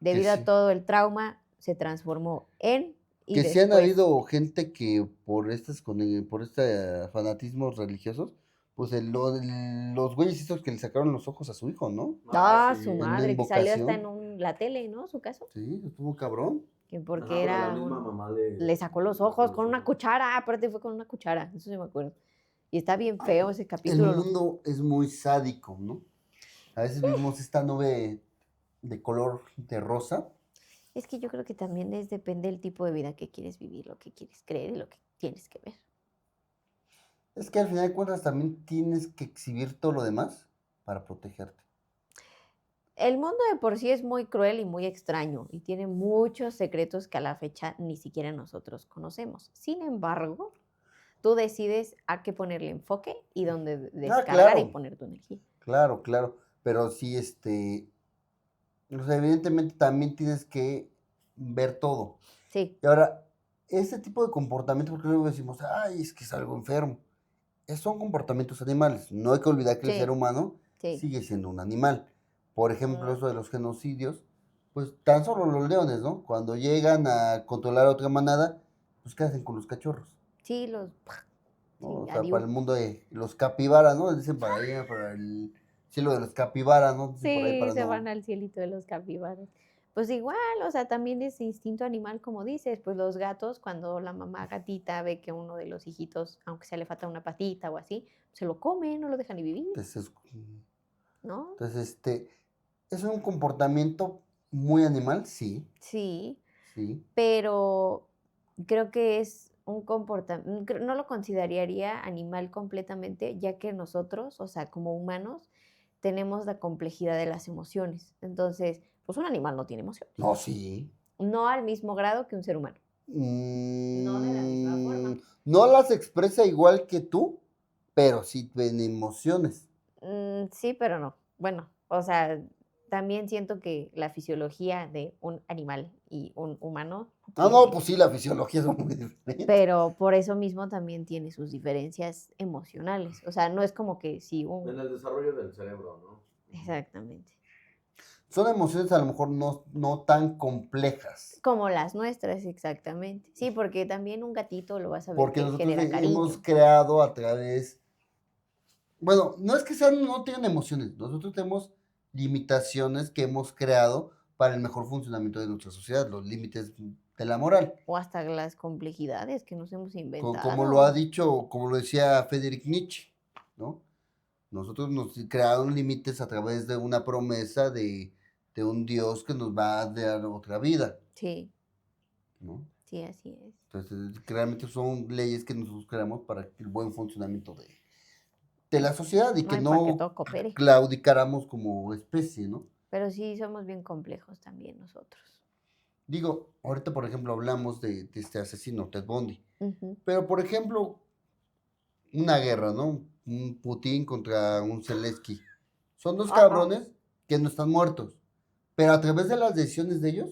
Que debido a sí. todo el trauma, se transformó en y Que sí han después habido gente que por este fanatismos religiosos, pues los güeyes estos que le sacaron los ojos a su hijo, ¿no? Ah, su sí. En una madre, que salió hasta en invocación. la tele, ¿no? Su caso, Sí, estuvo cabrón. que Ajá, porque pero la era misma un mamá le sacó le los sacó ojos los con una ojos. cuchara, aparte fue con una cuchara, eso sí me acuerdo. Y está bien feo ese El capítulo, ¿no? mundo es muy sádico, ¿no? A veces vimos esta nube de color de rosa. Es que yo creo que también depende del tipo de vida que quieres vivir, lo que quieres creer y lo que tienes que ver. Es que al final de cuentas también tienes que exhibir todo lo demás para protegerte. El mundo de por sí es muy cruel y muy extraño y tiene muchos secretos que a la fecha ni siquiera nosotros conocemos. Sin embargo, tú decides a qué ponerle enfoque y dónde Ah, descargar y claro, poner tu energía. claro, claro. Pero sí, o sea, evidentemente también tienes que ver todo. Sí, Y ahora, ese tipo de comportamiento, porque luego decimos, ay, es que es algo enfermo. Son comportamientos animales. No hay que olvidar que el ser sí, humano sí. sigue siendo un animal. Por ejemplo, Ah, eso de los genocidios, pues tan solo los leones, ¿no? Cuando llegan a controlar a otra manada, pues ¿qué hacen con los cachorros? Sí, los ¿no? Sí, O sea, adiós. para el mundo de los capibaras, ¿no? Dicen para allá, para el cielo de los capibaras, ¿no? Dicen por ahí Sí, para se van no... al cielito de los capibaras. Pues igual, o sea, también ese instinto animal, como dices, pues los gatos, cuando la mamá gatita ve que uno de los hijitos, aunque sea le falta una patita o así, se lo come, no lo dejan ni vivir, Entonces, ¿no? es un comportamiento muy animal, sí, Sí, sí. pero creo que es un comportamiento, no lo consideraría animal completamente, ya que nosotros, o sea, como humanos, tenemos la complejidad de las emociones. Entonces, pues un animal no tiene emociones. No, sí. No al mismo grado que un ser humano. No de la misma forma. No las expresa igual que tú, pero sí tiene emociones. Sí, pero no. Bueno, o sea, también siento que la fisiología de un animal y un humano Ah, no, tiene, pues sí, la fisiología es muy diferente. pero por eso mismo también tiene sus diferencias emocionales. O sea, no es como que si un... En el desarrollo del cerebro, ¿no? Exactamente. Son emociones a lo mejor no tan complejas, Como las nuestras, exactamente. Sí, porque también un gatito lo vas a ver porque que nosotros genera hemos cariño. creado a través, bueno, no es que sean, no tengan emociones, nosotros tenemos limitaciones que hemos creado para el mejor funcionamiento de nuestra sociedad, los límites de la moral. O hasta las complejidades que nos hemos Como lo ha inventado. dicho, como lo decía Friedrich Nietzsche, ¿no? Nosotros nos crearon límites a través de una promesa de un Dios que nos va a dar otra vida, Sí, ¿no? sí, así es. Entonces, realmente son leyes que nosotros creamos para el buen funcionamiento de la sociedad y No, que y para que no todo coopere. claudicáramos como especie, ¿no? Pero sí somos bien complejos también nosotros. Digo, ahorita, por ejemplo, hablamos de este asesino, Ted Bundy, Ujú. pero, por ejemplo, una guerra, ¿no? Un Putin contra un Zelensky. Son dos Ajá. cabrones que no están muertos, pero a través de las decisiones de ellos,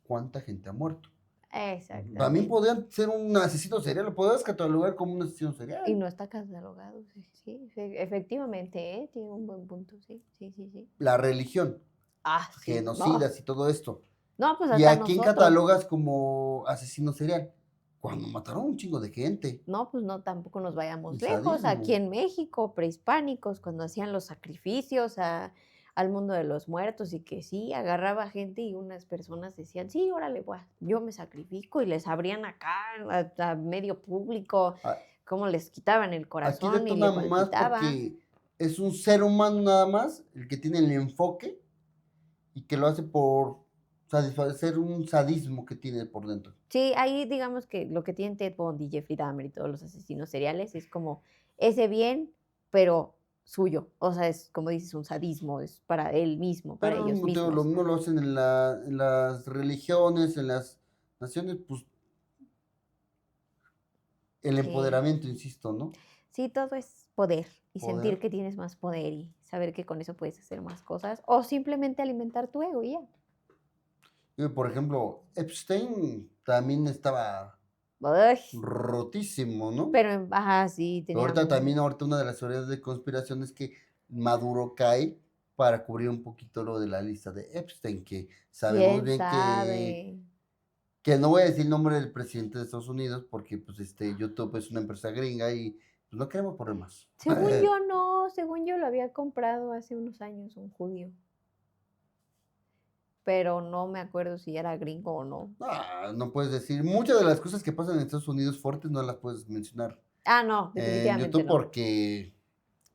¿cuánta gente ha muerto? También Exactamente. podrían ser un asesino serial, lo podrías catalogar como un asesino Y serial. no está catalogado, sí, sí, efectivamente, ¿eh? Tiene un buen punto, sí, sí, sí, sí. La religión, Ah, sí, no. genocidas y todo esto. No, pues ¿Y hasta a quién nosotros. catalogas como asesino serial? Cuando mataron un chingo de gente. No, pues no, tampoco nos El vayamos lejos. Aquí sadismo. en México, prehispánicos, cuando hacían los sacrificios al mundo de los muertos y que sí, agarraba gente y unas personas decían, sí, órale, yo me sacrifico y les abrían acá a medio público, A- cómo les quitaban el Aquí corazón y le detona más palpitaba. porque es un ser humano nada más el que tiene el enfoque y que lo hace por satisfacer un sadismo que tiene por dentro. Sí, ahí digamos que lo que tienen Ted Bundy, Jeffrey Dahmer y todos los asesinos seriales es como ese bien, pero suyo. O sea, es como dices, un sadismo, es para él mismo, para Pero ellos lo mismos. mismo lo hacen en las religiones, en las naciones, pues el Sí, empoderamiento, insisto, ¿no? sí, todo es poder y sentir Poder. que tienes más poder y saber que con eso puedes hacer más cosas o simplemente alimentar tu ego y ya. Por ejemplo, Epstein también estaba Uy, rotísimo, ¿no? pero, ajá, sí, tenía Ahorita una de las teorías de conspiración es que Maduro cae para cubrir un poquito lo de la lista de Epstein, que sabemos quién bien sabe. que no voy a decir el nombre del presidente de Estados Unidos porque pues YouTube es una empresa gringa y pues no queremos problemas. Según yo no, según yo lo había comprado hace unos años un judío, pero no me acuerdo si era gringo o no. No puedes decir, muchas de las cosas que pasan en Estados Unidos fuertes no las puedes mencionar Ah, no, en definitivamente YouTube no. porque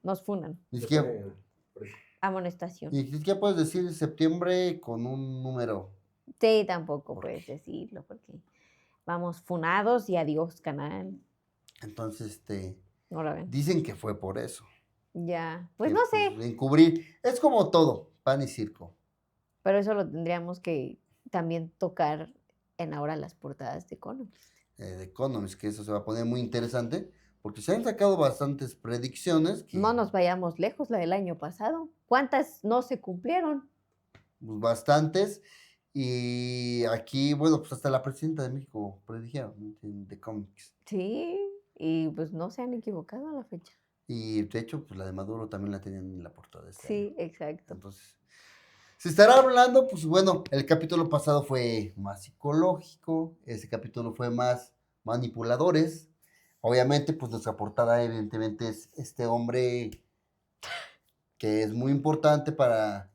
Nos funan. ni Se siquiera, pone preso. Amonestación. ni siquiera puedes decir septiembre con un número. Sí, tampoco Porque puedes decirlo porque vamos funados y adiós canal. entonces, No lo ven. dicen que fue por eso. Ya, pues Que no pues, sé, encubrir. Es como todo, pan y circo. pero eso lo tendríamos que también tocar en ahora las portadas de Economist. De Economist, que eso se va a poner muy interesante, porque se han sacado bastantes predicciones que, No nos vayamos lejos, la del año pasado. ¿Cuántas no se cumplieron? pues, bastantes. Y aquí, bueno, pues hasta la presidenta de México predijeron, ¿no? En The Comics. Sí, y pues no se han equivocado a la fecha. Y de hecho, pues la de Maduro también la tenían en la portada de este año. Sí, exacto. Entonces, se estará hablando, pues bueno, el capítulo pasado fue más psicológico, ese capítulo fue más manipuladores. Obviamente, pues nuestra portada evidentemente es este hombre que es muy importante para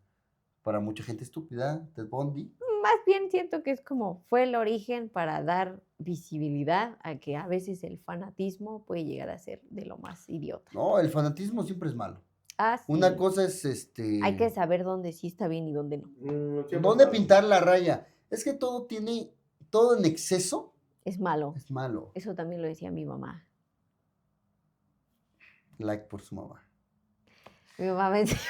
mucha gente estúpida, Ted Bundy. Más bien siento que es como fue el origen para dar visibilidad a que a veces el fanatismo puede llegar a ser de lo más idiota. No, el fanatismo siempre es malo. Ah, sí. Una cosa es Hay que saber dónde sí está bien y dónde no. Siempre ¿dónde malo. pintar la raya? Es que todo en exceso Es malo. es malo. Eso también lo decía mi mamá. Like por su mamá. Mi mamá me enseñó.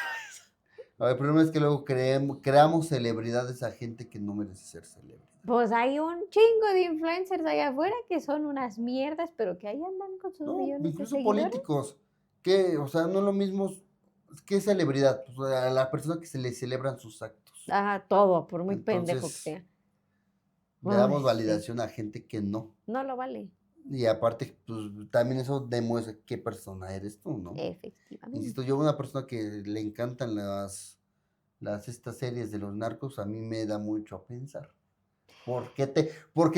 A ver, el problema es que luego creamos celebridades a gente que no merece ser celebre. Pues hay un chingo de influencers allá afuera que son unas mierdas, pero que ahí andan con sus No, millones de incluso seguidores. políticos, que, o sea, no es lo mismo, ¿qué celebridad? Pues a la persona que se le celebran sus actos. Ajá, todo, por muy pendejo que Entonces, sea. Le damos Ay, sí. validación a gente que no. No lo vale. Y aparte, pues también eso demuestra qué persona eres tú, ¿no? Efectivamente. Insisto, yo una persona que le encantan estas series de los narcos, a mí me da mucho a pensar. ¿Por qué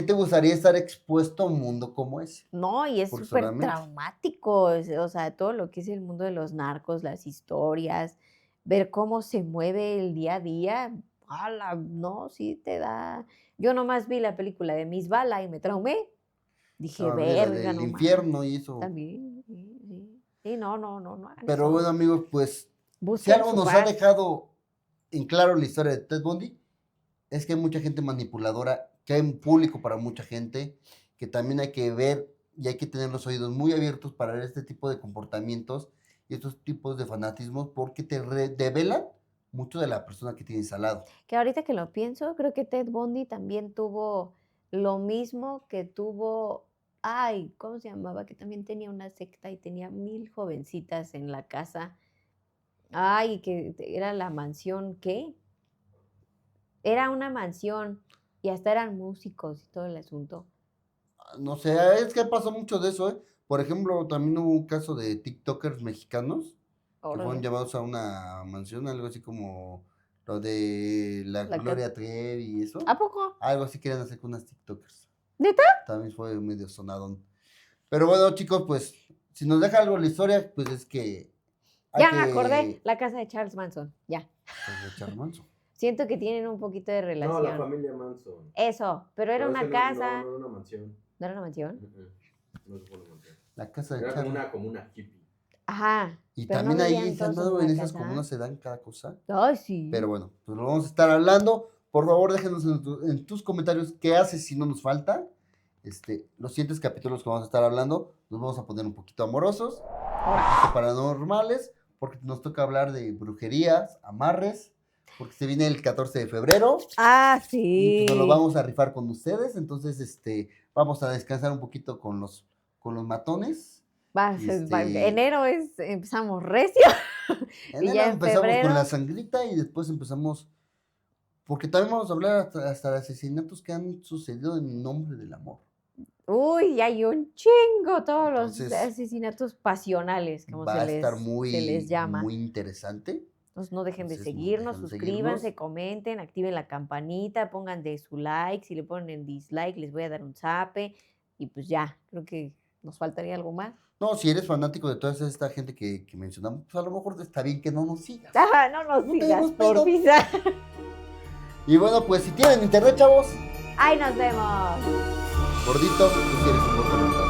te gustaría estar expuesto a un mundo como ese? No, y es Porque súper solamente- traumático, o sea, todo lo que es el mundo de los narcos, las historias, ver cómo se mueve el día a día, ¡hala! No, sí te da. Yo nomás vi la película de Miss Bala y me traumé. Dije, Ah, mira, verga, del no infierno y eso. también, sí, sí. Sí, no hagan Pero eso. bueno, amigos, pues, si Busquen algo su nos ha paz. dejado en claro la historia de Ted Bundy, es que hay mucha gente manipuladora, que hay un público para mucha gente, que también hay que ver y hay que tener los oídos muy abiertos para ver este tipo de comportamientos y estos tipos de fanatismos, porque te develan mucho de la persona que tienes al lado. Que ahorita que lo pienso, creo que Ted Bundy también tuvo lo mismo que tuvo, ay, ¿cómo se llamaba? Que también tenía una secta y tenía 1000 jovencitas en la casa. Ay, que era la mansión, ¿qué? Era una mansión y hasta eran músicos y todo el asunto. No sé, es que pasó mucho de eso, ¿eh? Por ejemplo, también hubo un caso de TikTokers mexicanos que fueron Órale. llevados a una mansión, algo así como lo de la La que- Gloria Trevi y eso. ¿A poco? Algo así querían hacer con unas TikTokers. ¿Neta? También fue medio sonadón. Pero bueno, chicos, pues, si nos deja algo la historia, pues es que hay Ya me que, acordé, la casa de Charles Manson, ya. pues, echar manso. Siento que tienen un poquito de No, relación. la familia Manson. Eso, pero era Pero una es que casa. No, era una mansión. ¿No era una mansión? No fue una mansión. La casa de Era Charles. como una hippie. Ajá. Y pero no también ahí vivían se han todos dado una en esas casa. comunas, se dan cada cosa. Ay, sí. Pero bueno, pues lo vamos a estar hablando. Por favor, déjenos en tus comentarios qué haces si no nos falta. Los siguientes capítulos que vamos a estar hablando, nos vamos a poner un poquito amorosos, paranormales, porque nos toca hablar de brujerías, amarres, porque se viene el 14 de febrero. Ah, Y sí. pues nos lo vamos a rifar con ustedes. Entonces, vamos a descansar un poquito con los matones. Enero empezamos recio. En Y ya enero en empezamos con febrero. la sangrita y después empezamos, porque también vamos a hablar hasta de asesinatos que han sucedido en nombre del amor. Uy, hay un chingo, todos los Entonces, asesinatos pasionales, como Va a se estar les llama. muy interesante. Entonces, no dejen de Entonces, no seguirnos, dejen de suscríbanse, seguirnos. comenten, activen la campanita, pongan de su like. Si le ponen dislike, les voy a dar un zape. Y pues ya, creo que nos faltaría algo más. No, si eres fanático de toda esta gente que mencionamos, pues a lo mejor está bien que no nos sigas. Ajá, no nos No sigas, tenemos por pedo. visa. Y bueno, pues si tienen internet, chavos, ¡Ay, nos vemos! gorditos, tú sí eres un gordo mental.